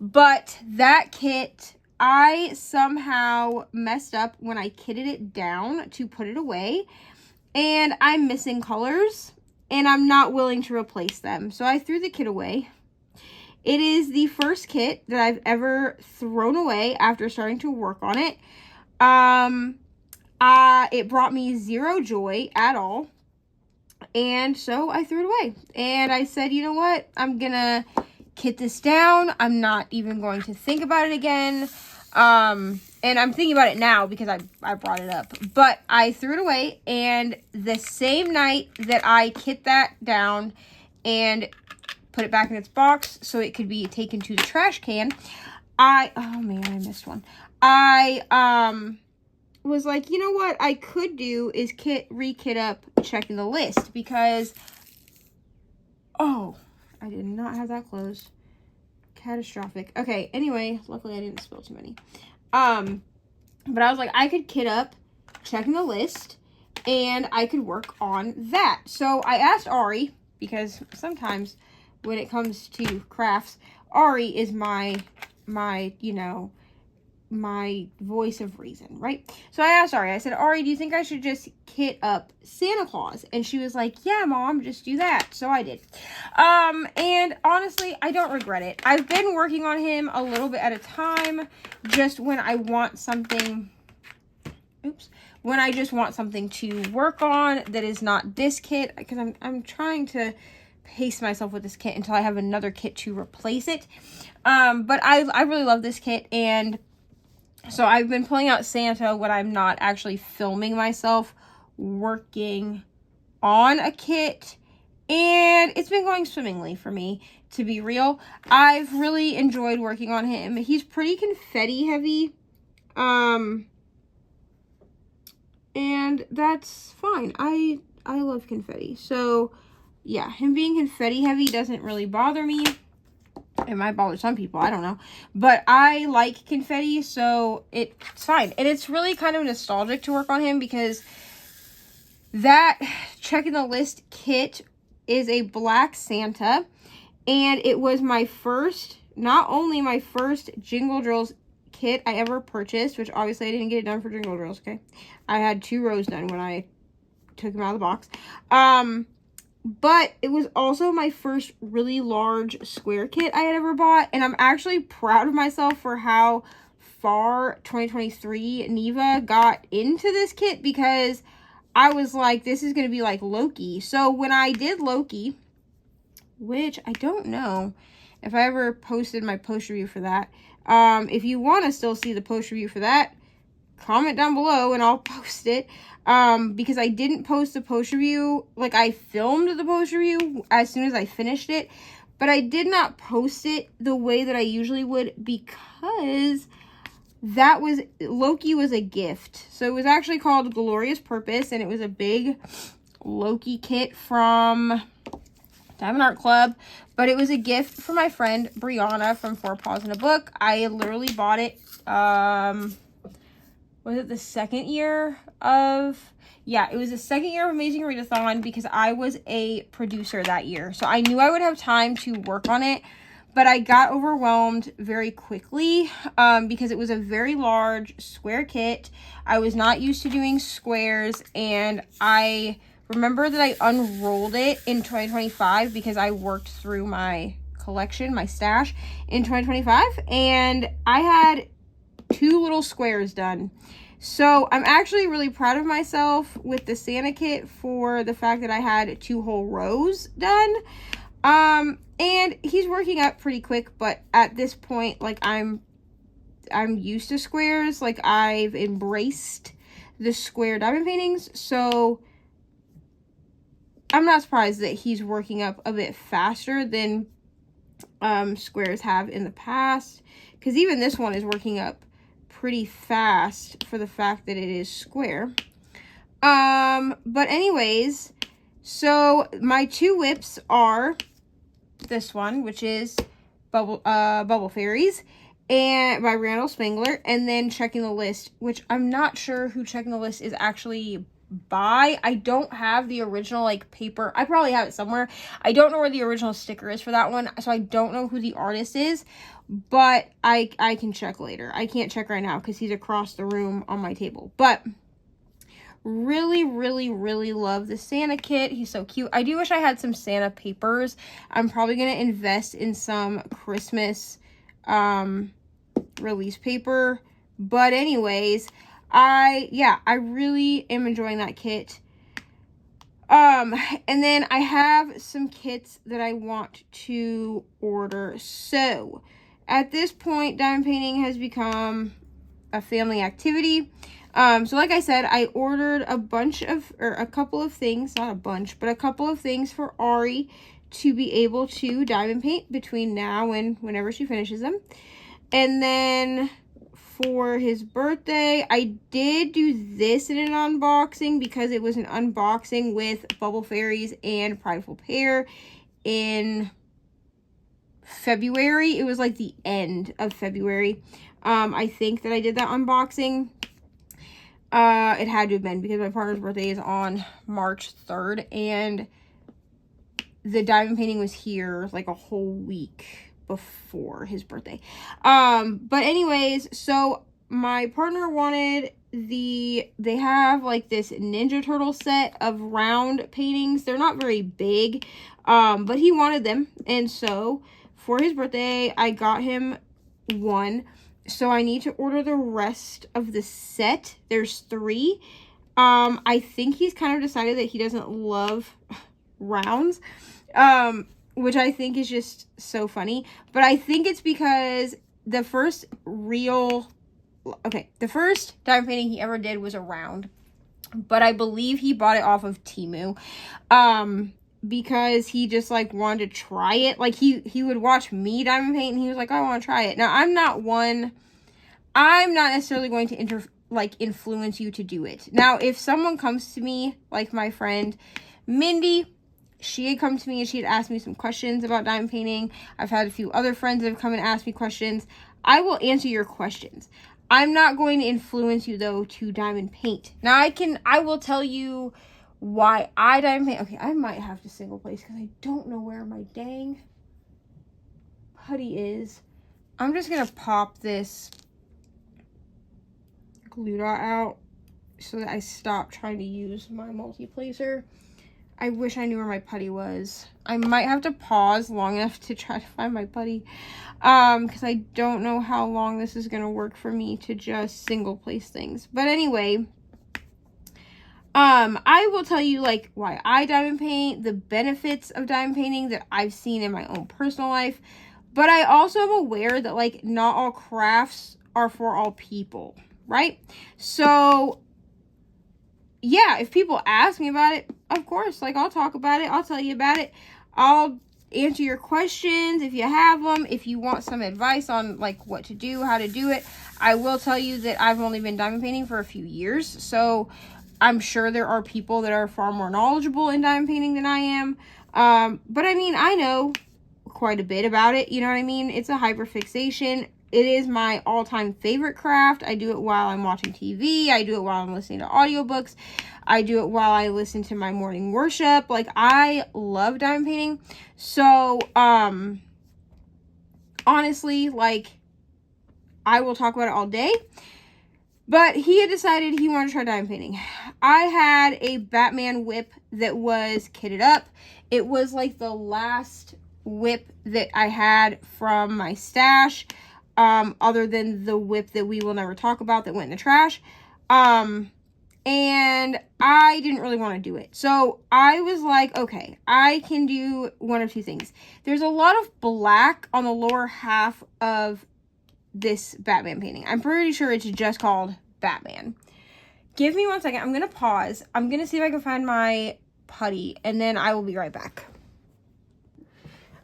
But that kit, I somehow messed up when I kitted it down to put it away. And I'm missing colors, and I'm not willing to replace them. So I threw the kit away. It is the first kit that I've ever thrown away after starting to work on it. It brought me zero joy at all. And so I threw it away. And I said, you know what? I'm going to kit this down. I'm not even going to think about it again. And I'm thinking about it now because I brought it up. But I threw it away. And the same night that I kit that down and put it back in its box so it could be taken to the trash can, oh man, I missed one. I was like, you know what I could do is re-kit up Checking the List, because, oh, I did not have that closed. Catastrophic. Okay, anyway, luckily I didn't spill too many. But I was like, I could kit up Checking the List, and I could work on that. So I asked Ari, because sometimes when it comes to crafts, Ari is my, you know, my voice of reason, right? So I asked Ari, I said, Ari, do you think I should just kit up Santa Claus? And she was like, yeah, Mom, just do that. So I did. And honestly, I don't regret it. I've been working on him a little bit at a time, just when I want something, when I just want something to work on that is not this kit, because I'm trying to pace myself with this kit until I have another kit to replace it. But I really love this kit, and so I've been pulling out Santa when I'm not actually filming myself working on a kit, and it's been going swimmingly for me, to be real. I've really enjoyed working on him. He's pretty confetti heavy, and that's fine. I love confetti, so yeah, him being confetti heavy doesn't really bother me. It might bother some people, I don't know. But I like confetti, so it's fine. And it's really kind of nostalgic to work on him, because that Checking the List kit is a black Santa. And it was my first, not only my first Jingle Drills kit I ever purchased, which obviously I didn't get it done for Jingle Drills, okay? I had 2 rows done when I took them out of the box. But it was also my first really large square kit I had ever bought. And I'm actually proud of myself for how far 2023 Neva got into this kit, because I was like, this is going to be like Loki. So when I did Loki, which I don't know if I ever posted my post review for that. If you want to still see the post review for that, comment down below and I'll post it. Because I didn't post the post review, like I filmed the post review as soon as I finished it, but I did not post it the way that I usually would, because Loki was a gift. So it was actually called Glorious Purpose, and it was a big Loki kit from Diamond Art Club, but it was a gift for my friend Brianna from 4 Paws in a Book. I literally bought it, was it the second year of, yeah, it was the second year of Amazing Readathon, because I was a producer that year. So I knew I would have time to work on it, but I got overwhelmed very quickly, because it was a very large square kit. I was not used to doing squares, and I remember that I unrolled it in 2025 because I worked through my collection, my stash in 2025, and I had 2 little squares done. So I'm actually really proud of myself with the Santa kit for the fact that I had 2 whole rows done. And he's working up pretty quick, but at this point, like, I'm used to squares. Like, I've embraced the square diamond paintings, so I'm not surprised that he's working up a bit faster than squares have in the past, because even this one is working up pretty fast for the fact that it is square. But anyways, so my 2 WIPs are this one, which is Bubble Fairies, and by Randall Spangler, and then Checking the List, which I'm not sure who Checking the List is actually by. I don't have the original, like, paper. I probably have it somewhere. I don't know where the original sticker is for that one, so I don't know who the artist is, but I can check later. I can't check right now because he's across the room on my table. But really, really, really love the Santa kit. He's so cute. I do wish I had some Santa papers. I'm probably going to invest in some Christmas release paper. But anyways, I really am enjoying that kit. And then I have some kits that I want to order. So at this point, diamond painting has become a family activity. So like I said, I ordered a couple of things, not a bunch, but a couple of things for Ari to be able to diamond paint between now and whenever she finishes them. And then for his birthday, I did do this in an unboxing because it was an unboxing with Bubble Fairies and Prideful Pear in February. It was like the end of February. I think that I did that unboxing. It had to have been because my partner's birthday is on March 3rd, and the diamond painting was here like a whole week before his birthday. But anyways, so my partner wanted they have like this Ninja Turtle set of round paintings. They're not very big, but he wanted them, and so for his birthday, I got him one. So I need to order the rest of the set. There's 3. I think he's kind of decided that he doesn't love rounds, which I think is just so funny. But I think it's because the first diamond painting he ever did was a round. But I believe he bought it off of Temu. Because he just like wanted to try it. Like he would watch me diamond paint and he was like, I want to try it. Now I'm not necessarily going to influence you to do it. Now if someone comes to me, like my friend Mindy, she had come to me and she had asked me some questions about diamond painting. I've had a few other friends that have come and asked me questions. I will answer your questions. I'm not going to influence you though to diamond paint. Now I will tell you why I diamond paint. Okay, I might have to single place because I don't know where my dang putty is. I'm just going to pop this glue dot out so that I stop trying to use my multi-placer. I wish I knew where my putty was. I might have to pause long enough to try to find my putty because I don't know how long this is going to work for me to just single place things. But anyway, I will tell you like why I diamond paint, the benefits of diamond painting that I've seen in my own personal life. But I also am aware that like not all crafts are for all people, right? So yeah, if people ask me about it, of course, like I'll talk about it. I'll tell you about it. I'll answer your questions if you have them. If you want some advice on like what to do, how to do it, I will tell you that I've only been diamond painting for a few years. So I'm sure there are people that are far more knowledgeable in diamond painting than I am. But I mean, I know quite a bit about it. You know what I mean? It's a hyperfixation. It is my all-time favorite craft. I do it while I'm watching TV. I do it while I'm listening to audiobooks. I do it while I listen to my morning worship. Like, I love diamond painting. So, honestly, like, I will talk about it all day. But he had decided he wanted to try diamond painting. I had a Batman WIP that was kitted up. It was like the last WIP that I had from my stash. other than the WIP that we will never talk about that went in the trash. And I didn't really want to do it. So I was like, okay, I can do one of two things. There's a lot of black on the lower half of this Batman painting. I'm pretty sure it's just called Batman. Give me 1 second. I'm going to pause. I'm going to see if I can find my putty, and then I will be right back.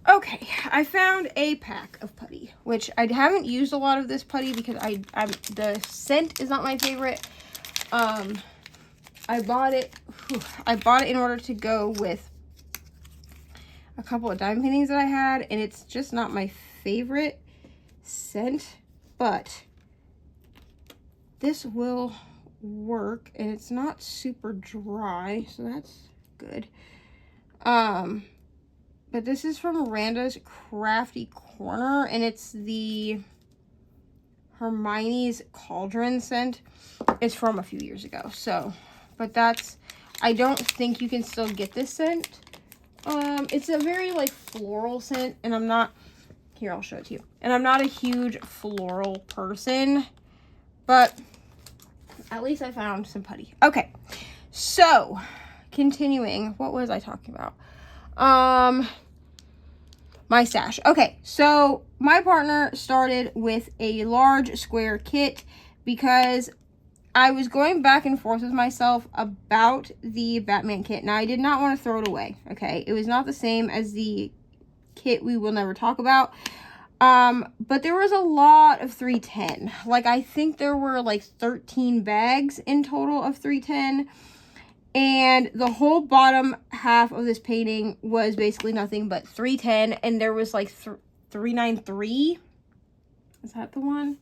Okay, I found a pack of putty, which I haven't used a lot of this putty because the scent is not my favorite. I bought it in order to go with a couple of diamond paintings that I had, and it's just not my favorite scent, but this will work, and it's not super dry, so that's good. But this is from Miranda's Crafty Corner, and it's the Hermione's Cauldron scent. It's from a few years ago, so, but that's, I don't think you can still get this scent. It's a very, like, floral scent, and I'm not, here, I'll show it to you. And I'm not a huge floral person, but at least I found some putty. Okay, so, continuing, what was I talking about? My stash. Okay, so my partner started with a large square kit because I was going back and forth with myself about the Batman kit. Now, I did not want to throw it away, okay? It was not the same as the kit we will never talk about. But there was a lot of 310. Like, I think there were like 13 bags in total of 310. And the whole bottom half of this painting was basically nothing but 310. And there was like 393. Is that the one?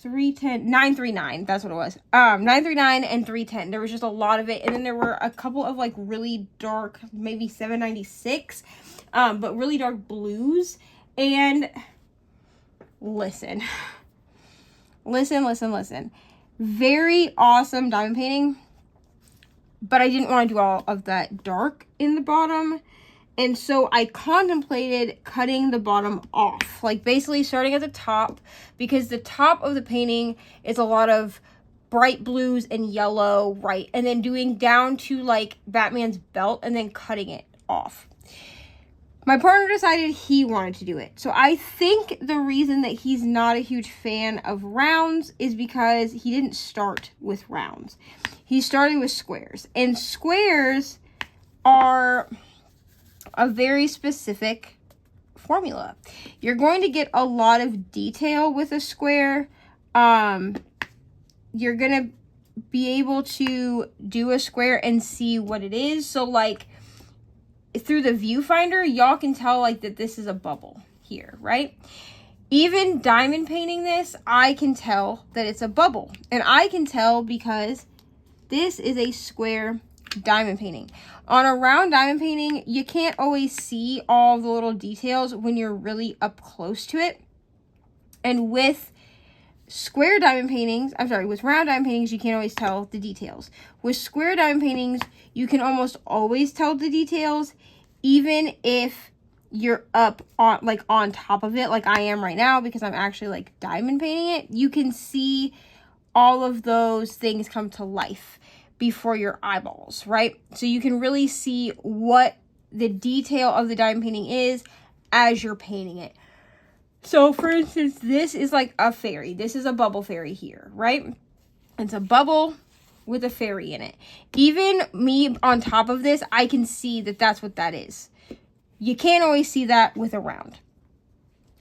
310, 939, that's what it was. 939 and 310. There was just a lot of it. And then there were a couple of like really dark, maybe 796, but really dark blues. And listen. Very awesome diamond painting, but I didn't want to do all of that dark in the bottom. And so I contemplated cutting the bottom off, like basically starting at the top, because the top of the painting is a lot of bright blues and yellow, right? And then doing down to like Batman's belt and then cutting it off. My partner decided he wanted to do it. So I think the reason that he's not a huge fan of rounds is because he didn't start with rounds. He started with squares. And squares are a very specific formula. You're going to get a lot of detail with a square. You're going to be able to do a square and see what it is. So like through the viewfinder, y'all can tell like that this is a bubble here, right? Even diamond painting this, I can tell that it's a bubble. And I can tell because this is a square diamond painting. On a round diamond painting, you can't always see all the little details when you're really up close to it. And with square diamond paintings, with round diamond paintings, you can't always tell the details. With square diamond paintings, you can almost always tell the details, even if you're up on top of it, like I am right now, because I'm actually like diamond painting it. You can see all of those things come to life before your eyeballs, right? So you can really see what the detail of the diamond painting is as you're painting it. So for instance, this is like a fairy. This is a bubble fairy here, right? It's a bubble with a fairy in it. Even me on top of this, I can see that that's what that is. You can't always see that with a round.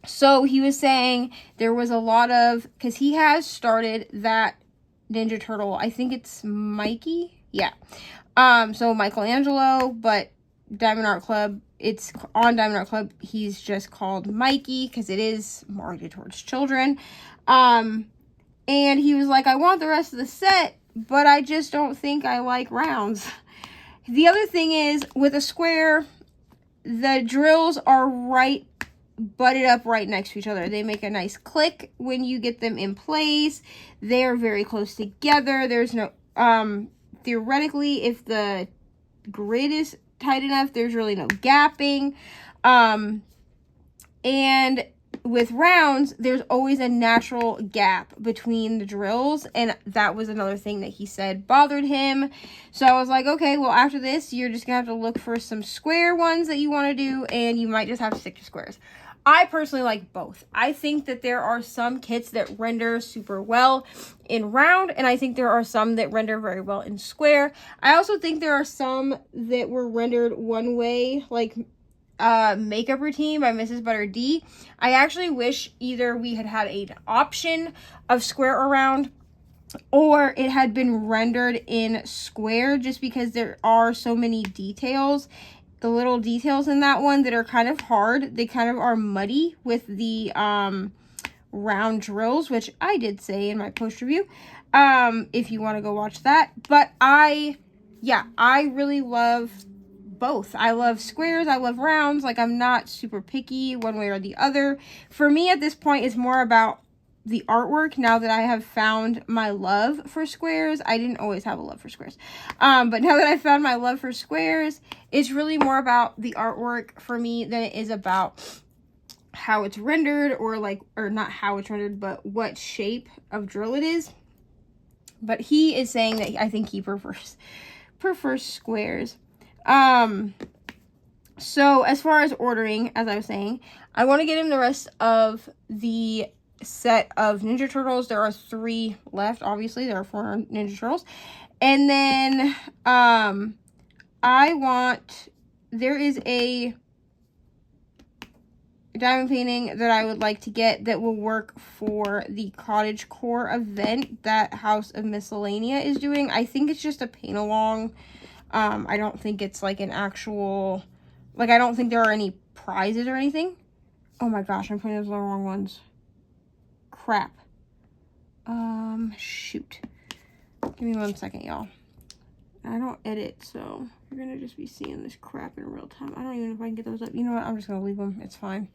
So he was saying there was a lot of, because he has started that Ninja Turtle, I think it's Mikey, yeah. So Michelangelo, but Diamond Art Club, it's on Diamond Art Club, he's just called Mikey because it is marketed towards children. And he was like, I want the rest of the set, but I just don't think I like rounds. The other thing is, with a square, the drills are butted up right next to each other. They make a nice click when you get them in place. They're very close together. There's no, theoretically, if the grid is tight enough, there's really no gapping. And with rounds, there's always a natural gap between the drills, and that was another thing that he said bothered him. So I was like, okay, well, after this, you're just gonna have to look for some square ones that you want to do, and you might just have to stick to squares. I personally like both. I think that there are some kits that render super well in round, and I think there are some that render very well in square. I also think there are some that were rendered one way, like Makeup Routine by Mrs. Butter D. I actually wish either we had had an option of square or round, or it had been rendered in square, just because there are so many details, the little details in that one, that are kind of hard. They kind of are muddy with the round drills, which I did say in my post review, if you want to go watch that. But I really love both. I love squares, I love rounds. Like, I'm not super picky one way or the other. For me at this point, it's more about the artwork. Now that I have found my love for squares, I didn't always have a love for squares, but now that I found my love for squares, it's really more about the artwork for me than it is about how it's rendered, or not how it's rendered, but what shape of drill it is. But he is saying that I think he prefers squares. So as far as ordering, as I was saying, I want to get him the rest of the set of Ninja Turtles. There are 3 left. Obviously, there are 4 Ninja Turtles. And then, there is a diamond painting that I would like to get that will work for the cottage core event that House of Miscellanea is doing. I think it's just a paint along. I don't think it's like an actual, like, I don't think there are any prizes or anything. Oh my gosh, I'm putting those the wrong ones. Crap. Shoot. Give me 1 second, y'all. I don't edit, so you're gonna just be seeing this crap in real time. I don't even know if I can get those up. You know what? I'm just gonna leave them. It's fine.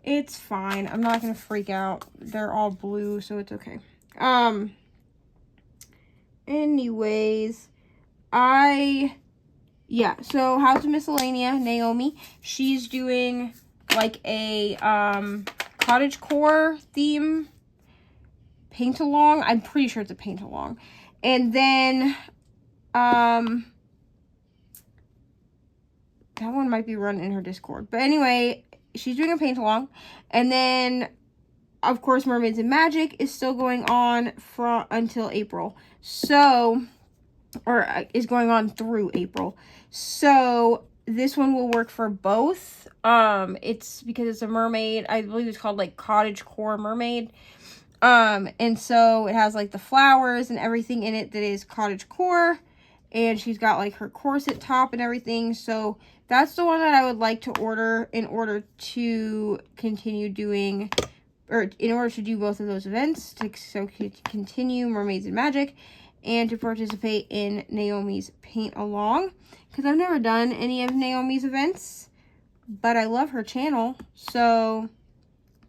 It's fine. I'm not gonna freak out. They're all blue, so it's okay. Anyways, so House of Miscellanea, Naomi, she's doing like a cottage core theme paint along. I'm pretty sure it's a paint along. And then that one might be run in her Discord. But anyway, she's doing a paint along. And then, of course, Mermaids and Magic is still going on until April. So, or is going on through April. So this one will work for both. It's because it's a mermaid. I believe it's called like Cottage Core Mermaid. And so it has like the flowers and everything in it that is cottage core. And she's got like her corset top and everything. So that's the one that I would like to order in order to continue doing, or in order to do both of those events, to continue Mermaids and Magic and to participate in Naomi's paint along. Because I've never done any of Naomi's events, but I love her channel. So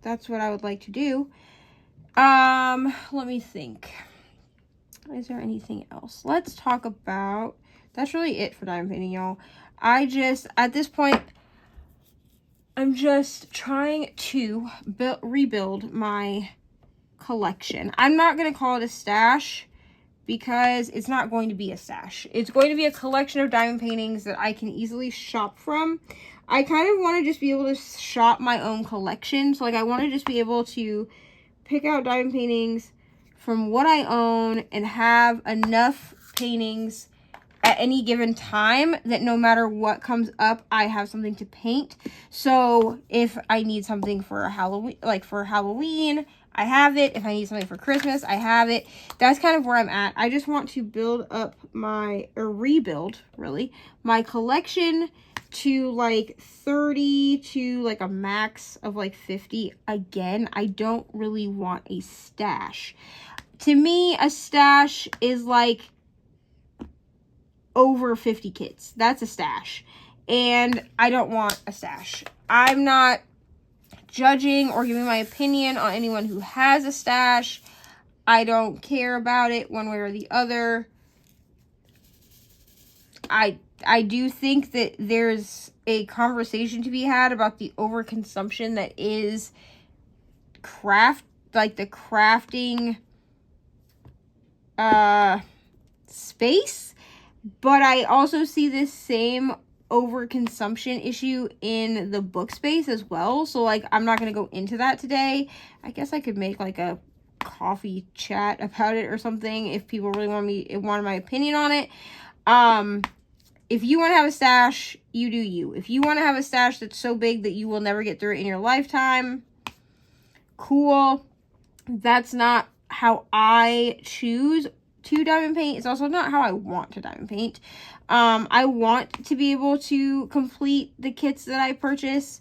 that's what I would like to do. Let me think. Is there anything else? Let's talk about, that's really it for diamond painting, y'all. At this point, I'm just trying to rebuild my collection. I'm not going to call it a stash because it's not going to be a stash. It's going to be a collection of diamond paintings that I can easily shop from. I kind of want to just be able to shop my own collection. So, like, I want to just be able to pick out diamond paintings from what I own and have enough paintings at any given time that no matter what comes up, I have something to paint. So if I need something for Halloween, I have it. If I need something for Christmas, I have it. That's kind of where I'm at. I just want to rebuild really my collection to like 30 to like a max of like 50. Again, I don't really want a stash. To me, a stash is like over 50 kits. That's a stash. And I don't want a stash. I'm not judging or giving my opinion on anyone who has a stash. I don't care about it one way or the other. I do think that there's a conversation to be had about the overconsumption that is crafting space, but I also see this same overconsumption issue in the book space as well. So like, I'm not going to go into that today. I guess I could make like a coffee chat about it or something if people really want my opinion on it. If you want to have a stash, you do you. If you want to have a stash that's so big that you will never get through it in your lifetime, cool. That's not how I choose to diamond paint. It's also not how I want to diamond paint. I want to be able to complete the kits that I purchase.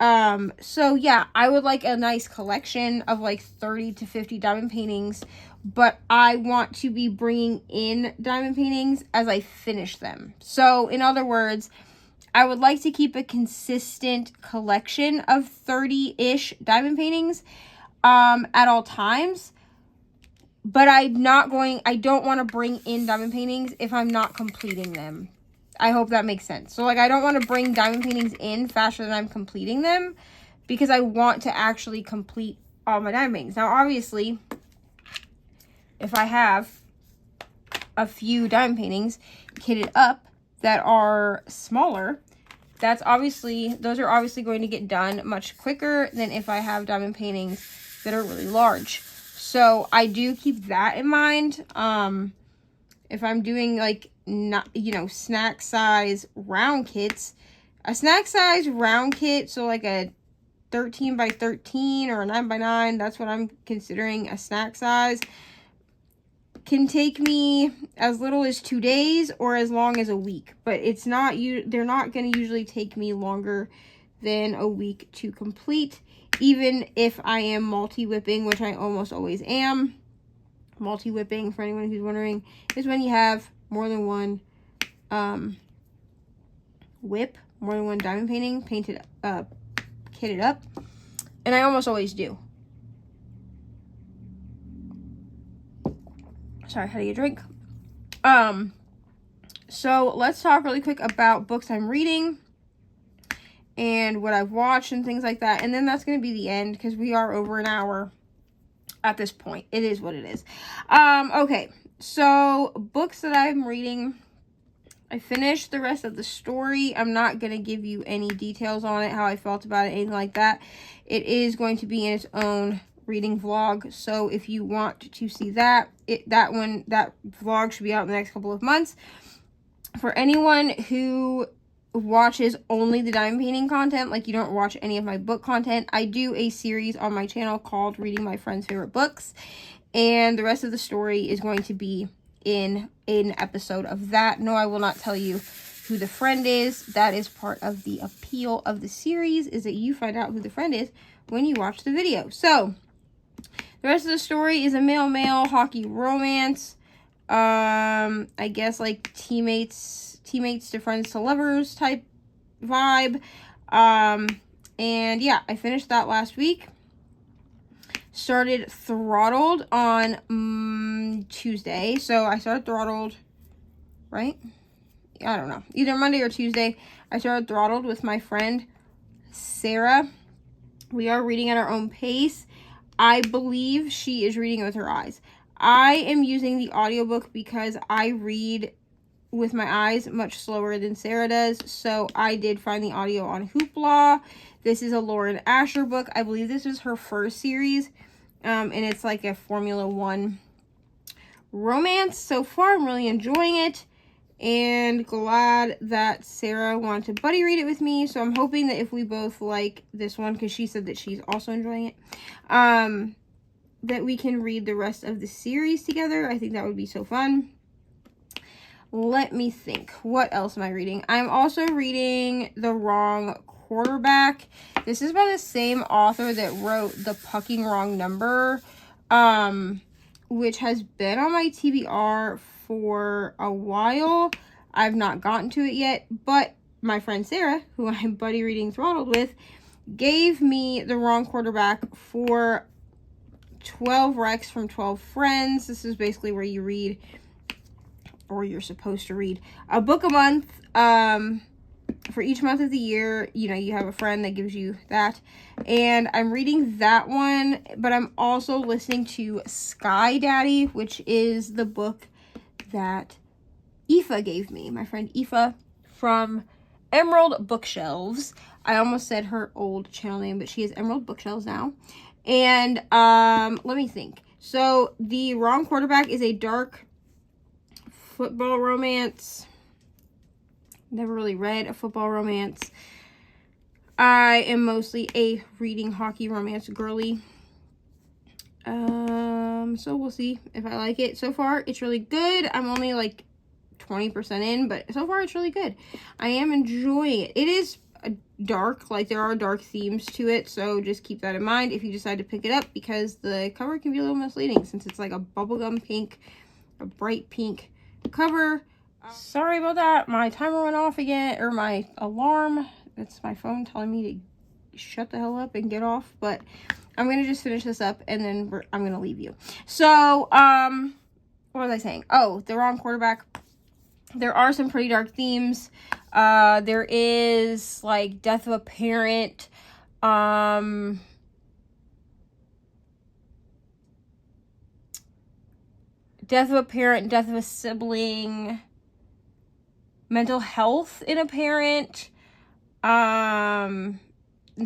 So yeah, I would like a nice collection of like 30 to 50 diamond paintings, but I want to be bringing in diamond paintings as I finish them. So in other words, I would like to keep a consistent collection of 30-ish diamond paintings at all times, but I don't want to bring in diamond paintings if I'm not completing them. I hope that makes sense. So like, I don't want to bring diamond paintings in faster than I'm completing them, because I want to actually complete all my diamond paintings. Now obviously, if I have a few diamond paintings kitted up that are smaller, those are obviously going to get done much quicker than if I have diamond paintings that are really large. So I do keep that in mind. If I'm doing like, not, snack size round kits, a snack size round kit, so like a 13 by 13 or a 9 by 9, that's what I'm considering a snack size, can take me as little as 2 days or as long as a week, but they're not going to usually take me longer than a week to complete, even if I am multi-whipping, which I almost always am. Multi-whipping, for anyone who's wondering, is when you have more than one WIP, more than one diamond painting kitted up, and I almost always do. Sorry, I had to get a drink. So let's talk really quick about books I'm reading and what I've watched and things like that, and then that's going to be the end, because we are over an hour at this point. It is what it is. Okay, so books that I'm reading, I finished the rest of the story. I'm not going to give you any details on it, how I felt about it, anything like that. It is going to be in its own reading vlog, so if you want to see that, that vlog should be out in the next couple of months. For anyone who watches only the diamond painting content, like you don't watch any of my book content, I do a series on my channel called Reading My Friend's Favorite Books, and the rest of the story is going to be in an episode of that. No, I will not tell you who the friend is. That is part of the appeal of the series, is that you find out who the friend is when you watch the video. So the rest of the story is a male hockey romance. I guess like teammates to friends to lovers type vibe. And yeah, I finished that last week. Started Throttled on Tuesday. So I started Throttled, right? I don't know. Either Monday or Tuesday. I started Throttled with my friend Sarah. We are reading at our own pace. I believe she is reading with her eyes. I am using the audiobook because I read with my eyes much slower than Sarah does. So I did find the audio on Hoopla. This is a Lauren Asher book. I believe this is her first series. And it's like a Formula One romance. So far, I'm really enjoying it. And glad that Sarah wanted to buddy read it with me. So I'm hoping that if we both like this one, because she said that she's also enjoying it, that we can read the rest of the series together. I think that would be so fun. Let me think. What else am I reading? I'm also reading The Wrong Quarterback. This is by the same author that wrote The Pucking Wrong Number, which has been on my TBR for a while. I've not gotten to it yet, but my friend Sarah, who I'm buddy reading Throttled with, gave me The Wrong Quarterback for 12 recs from 12 friends. This is basically where you read, or you're supposed to read, a book a month. for each month of the year, you know, you have a friend that gives you that. And I'm reading that one, but I'm also listening to Sky Daddy, which is the book that Aoife gave me. My friend Aoife from Emerald Bookshelves. I almost said her old channel name, but she is Emerald Bookshelves now. And let me think. So The Wrong Quarterback is a dark football romance. Never really read a football romance. I am mostly a reading hockey romance girly. So we'll see if I like it. So far, it's really good. I'm only like 20% in, but so far it's really good. I am enjoying it. It is dark, like there are dark themes to it, so just keep that in mind if you decide to pick it up, because the cover can be a little misleading since it's like a bubblegum pink, a bright pink cover. Sorry about that. My timer went off again, or my alarm. It's my phone telling me to shut the hell up and get off, but I'm going to just finish this up and then I'm going to leave you. So, what was I saying? Oh, The Wrong Quarterback. There are some pretty dark themes. There is, like, death of a parent. Death of a parent, death of a sibling, mental health in a parent, and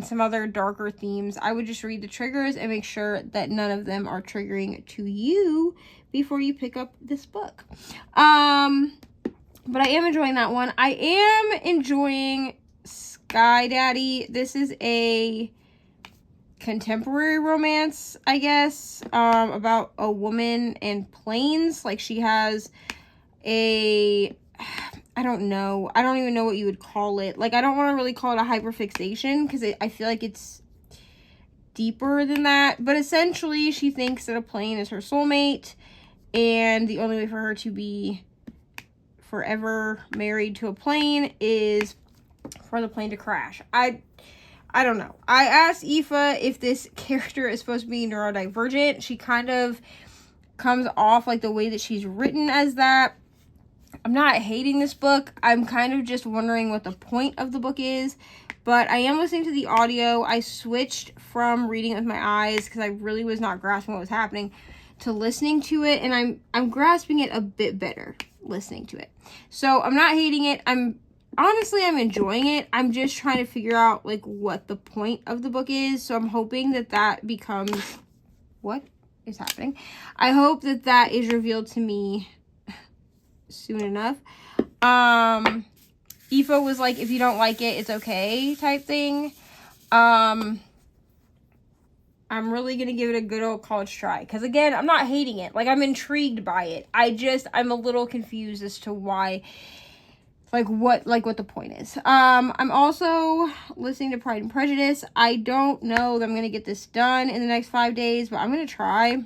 some other darker themes. I would just read the triggers and make sure that none of them are triggering to you before you pick up this book. But I am enjoying that one. I am enjoying Sky Daddy. This is a contemporary romance, I guess, about a woman and planes. Like, she has a, I don't know. I don't even know what you would call it. Like, I don't want to really call it a hyperfixation because I feel like it's deeper than that. But essentially, she thinks that a plane is her soulmate, and the only way for her to be forever married to a plane is for the plane to crash. I don't know. I asked Aoife if this character is supposed to be neurodivergent. She kind of comes off like the way that she's written as that. I'm not hating this book. I'm kind of just wondering what the point of the book is. But I am listening to the audio. I switched from reading it with my eyes because I really was not grasping what was happening to listening to it. And I'm grasping it a bit better listening to it. So I'm not hating it. I'm enjoying it. I'm just trying to figure out like what the point of the book is. So I'm hoping that that becomes what is happening. I hope that that is revealed to me soon enough. Aoife was like, if you don't like it, it's okay type thing. I'm really going to give it a good old college try. Because, again, I'm not hating it. Like, I'm intrigued by it. I'm a little confused as to why, what the point is. I'm also listening to Pride and Prejudice. I don't know that I'm going to get this done in the next 5 days, but I'm going to try.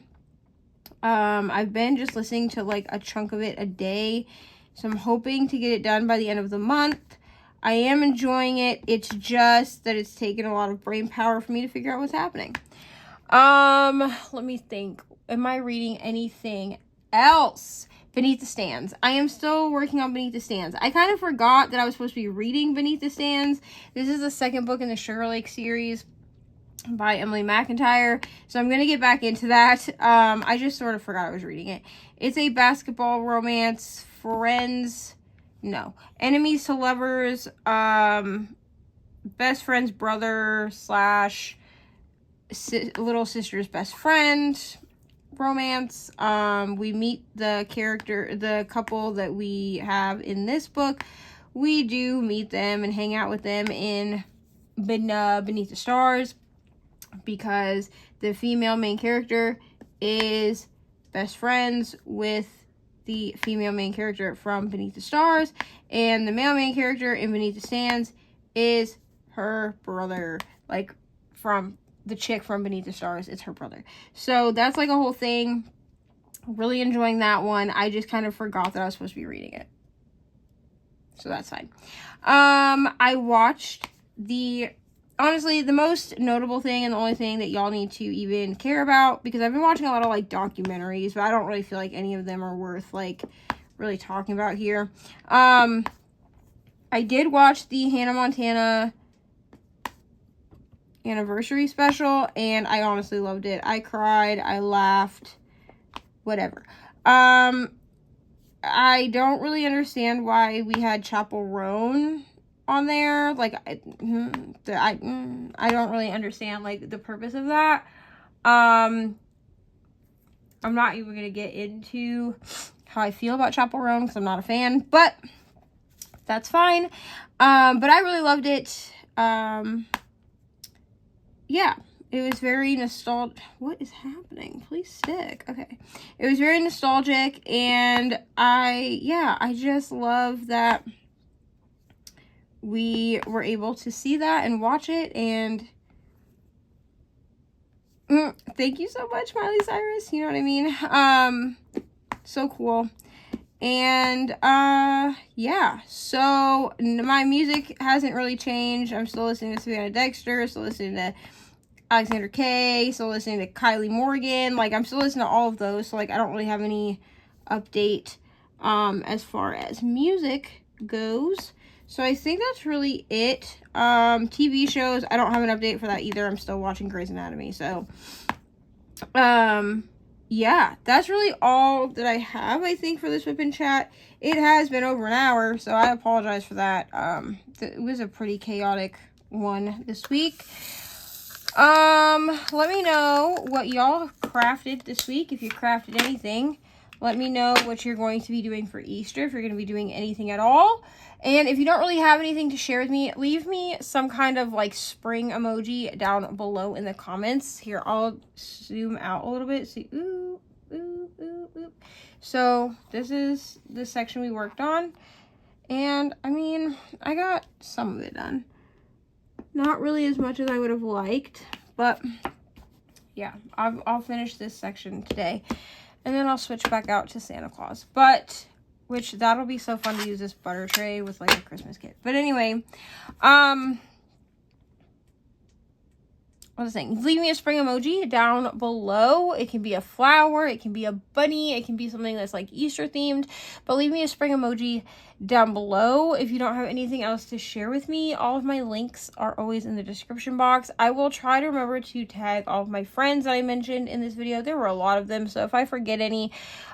I've been just listening to, like, a chunk of it a day. So I'm hoping to get it done by the end of the month. I am enjoying it. It's just that it's taken a lot of brain power for me to figure out what's happening. Let me think. Am I reading anything else? Beneath the Stands. I am still working on Beneath the Stands. I kind of forgot that I was supposed to be reading Beneath the Stands. This is the second book in the Sugar Lake series by Emily McIntyre. So I'm going to get back into that. I just sort of forgot I was reading it. It's a basketball romance. Enemies to lovers. Best friend's brother / little sister's best friend romance. We meet the couple that we have in this book. We do meet them and hang out with them in Beneath the Stars, because the female main character is best friends with the female main character from Beneath the Stars, and the male main character in Beneath the Stands is her brother, like from the chick from Beneath the Stars. It's her brother. So that's like a whole thing. Really enjoying that one. I just kind of forgot that I was supposed to be reading it. So that's fine. I watched honestly, the most notable thing and the only thing that y'all need to even care about, because I've been watching a lot of like documentaries, but I don't really feel like any of them are worth like really talking about here. I I did watch the Hannah Montana anniversary special, and I honestly loved it. I cried, I laughed, whatever. I don't really understand why we had Chapel Roan on there. Like, I don't really understand, like, the purpose of that. I'm not even gonna get into how I feel about Chapel Roan because I'm not a fan, but that's fine. But I really loved it. Yeah, it was very nostalgic. What is happening? Please stick. Okay. It was very nostalgic, and I just love that we were able to see that and watch it, and thank you so much, Miley Cyrus. You know what I mean? So cool. And, yeah, so my music hasn't really changed. I'm still listening to Savannah Dexter, still listening to Alexander K, still listening to Kylie Morgan. Like, I'm still listening to all of those, so, like, I don't really have any update, as far as music goes. So I think that's really it. TV shows, I don't have an update for that either. I'm still watching Grey's Anatomy, so, yeah, that's really all that I have, I think, for this WIP and chat. It has been over an hour, so I apologize for that. It was a pretty chaotic one this week. Let me know what y'all crafted this week, if you crafted anything. Let me know what you're going to be doing for Easter, if you're going to be doing anything at all. And if you don't really have anything to share with me, leave me some kind of, like, spring emoji down below in the comments. Here, I'll zoom out a little bit. See, ooh, ooh, ooh, ooh. So, this is the section we worked on. And, I mean, I got some of it done. Not really as much as I would have liked, but, yeah, I'll finish this section today. And then I'll switch back out to Santa Claus. But, which, that'll be so fun to use this butter tray with, like, a Christmas kit. But anyway, what was I saying? Leave me a spring emoji down below. It can be a flower. It can be a bunny. It can be something that's, like, Easter themed. But leave me a spring emoji down below. If you don't have anything else to share with me, all of my links are always in the description box. I will try to remember to tag all of my friends that I mentioned in this video. There were a lot of them, so if I forget any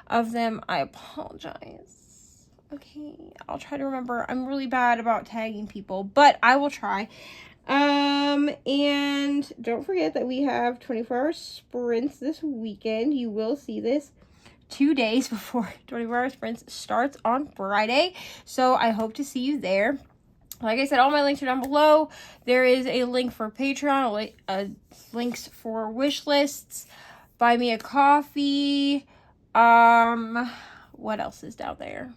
of them, I apologize. Okay, I'll try to remember. I'm really bad about tagging people, but I will try. And don't forget that we have 24-hour sprints this weekend. You will see this 2 days before 24-hour sprints starts on Friday. So I hope to see you there. Like I said, all my links are down below. There is a link for Patreon, links for wish lists, buy me a coffee. What else is down there?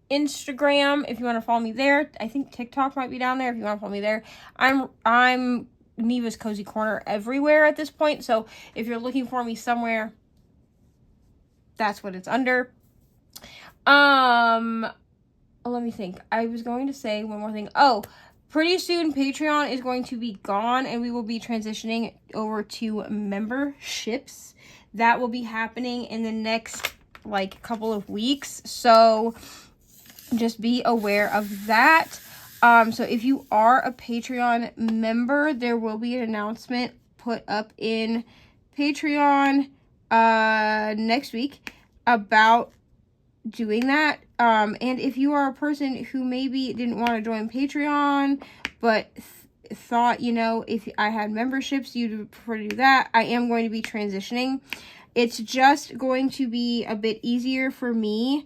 Instagram, if you want to follow me there. I think TikTok might be down there if you want to follow me there. I'm Neva's Cozy Corner everywhere at this point, so if you're looking for me somewhere, that's what it's under. Let me think. I was going to say one more thing. Oh, pretty soon Patreon is going to be gone, and we will be transitioning over to memberships. That will be happening in the next, like, couple of weeks, so just be aware of that. So if you are a Patreon member, there will be an announcement put up in Patreon next week about doing that. And if you are a person who maybe didn't want to join Patreon, but thought, you know, if I had memberships, you'd prefer to do that, I am going to be transitioning. It's just going to be a bit easier for me,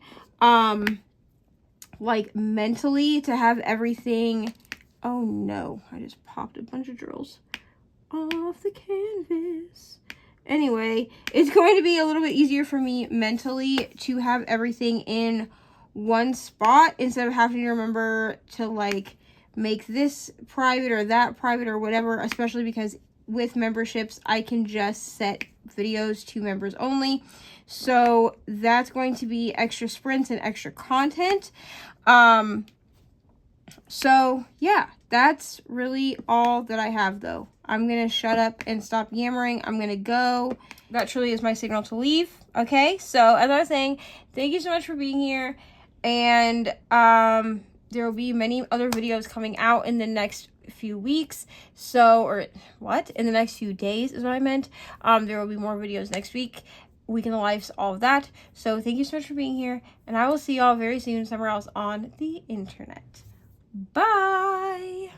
like, mentally, to have everything. Oh no, I just popped a bunch of drills off the canvas. Anyway, it's going to be a little bit easier for me mentally to have everything in one spot instead of having to remember to, like, make this private or that private or whatever, especially because with memberships I can just set videos to members only. So that's going to be extra sprints and extra content. So yeah, that's really all that I have, though. I'm gonna shut up and stop yammering. I'm gonna go. That truly is my signal to leave. Okay, so as I was saying, thank you so much for being here. And there will be many other videos coming out in the next few weeks. In the next few days is what I meant. There will be more videos next week. Week in the lives, all of that. So thank you so much for being here, and I will see y'all very soon somewhere else on the internet. Bye.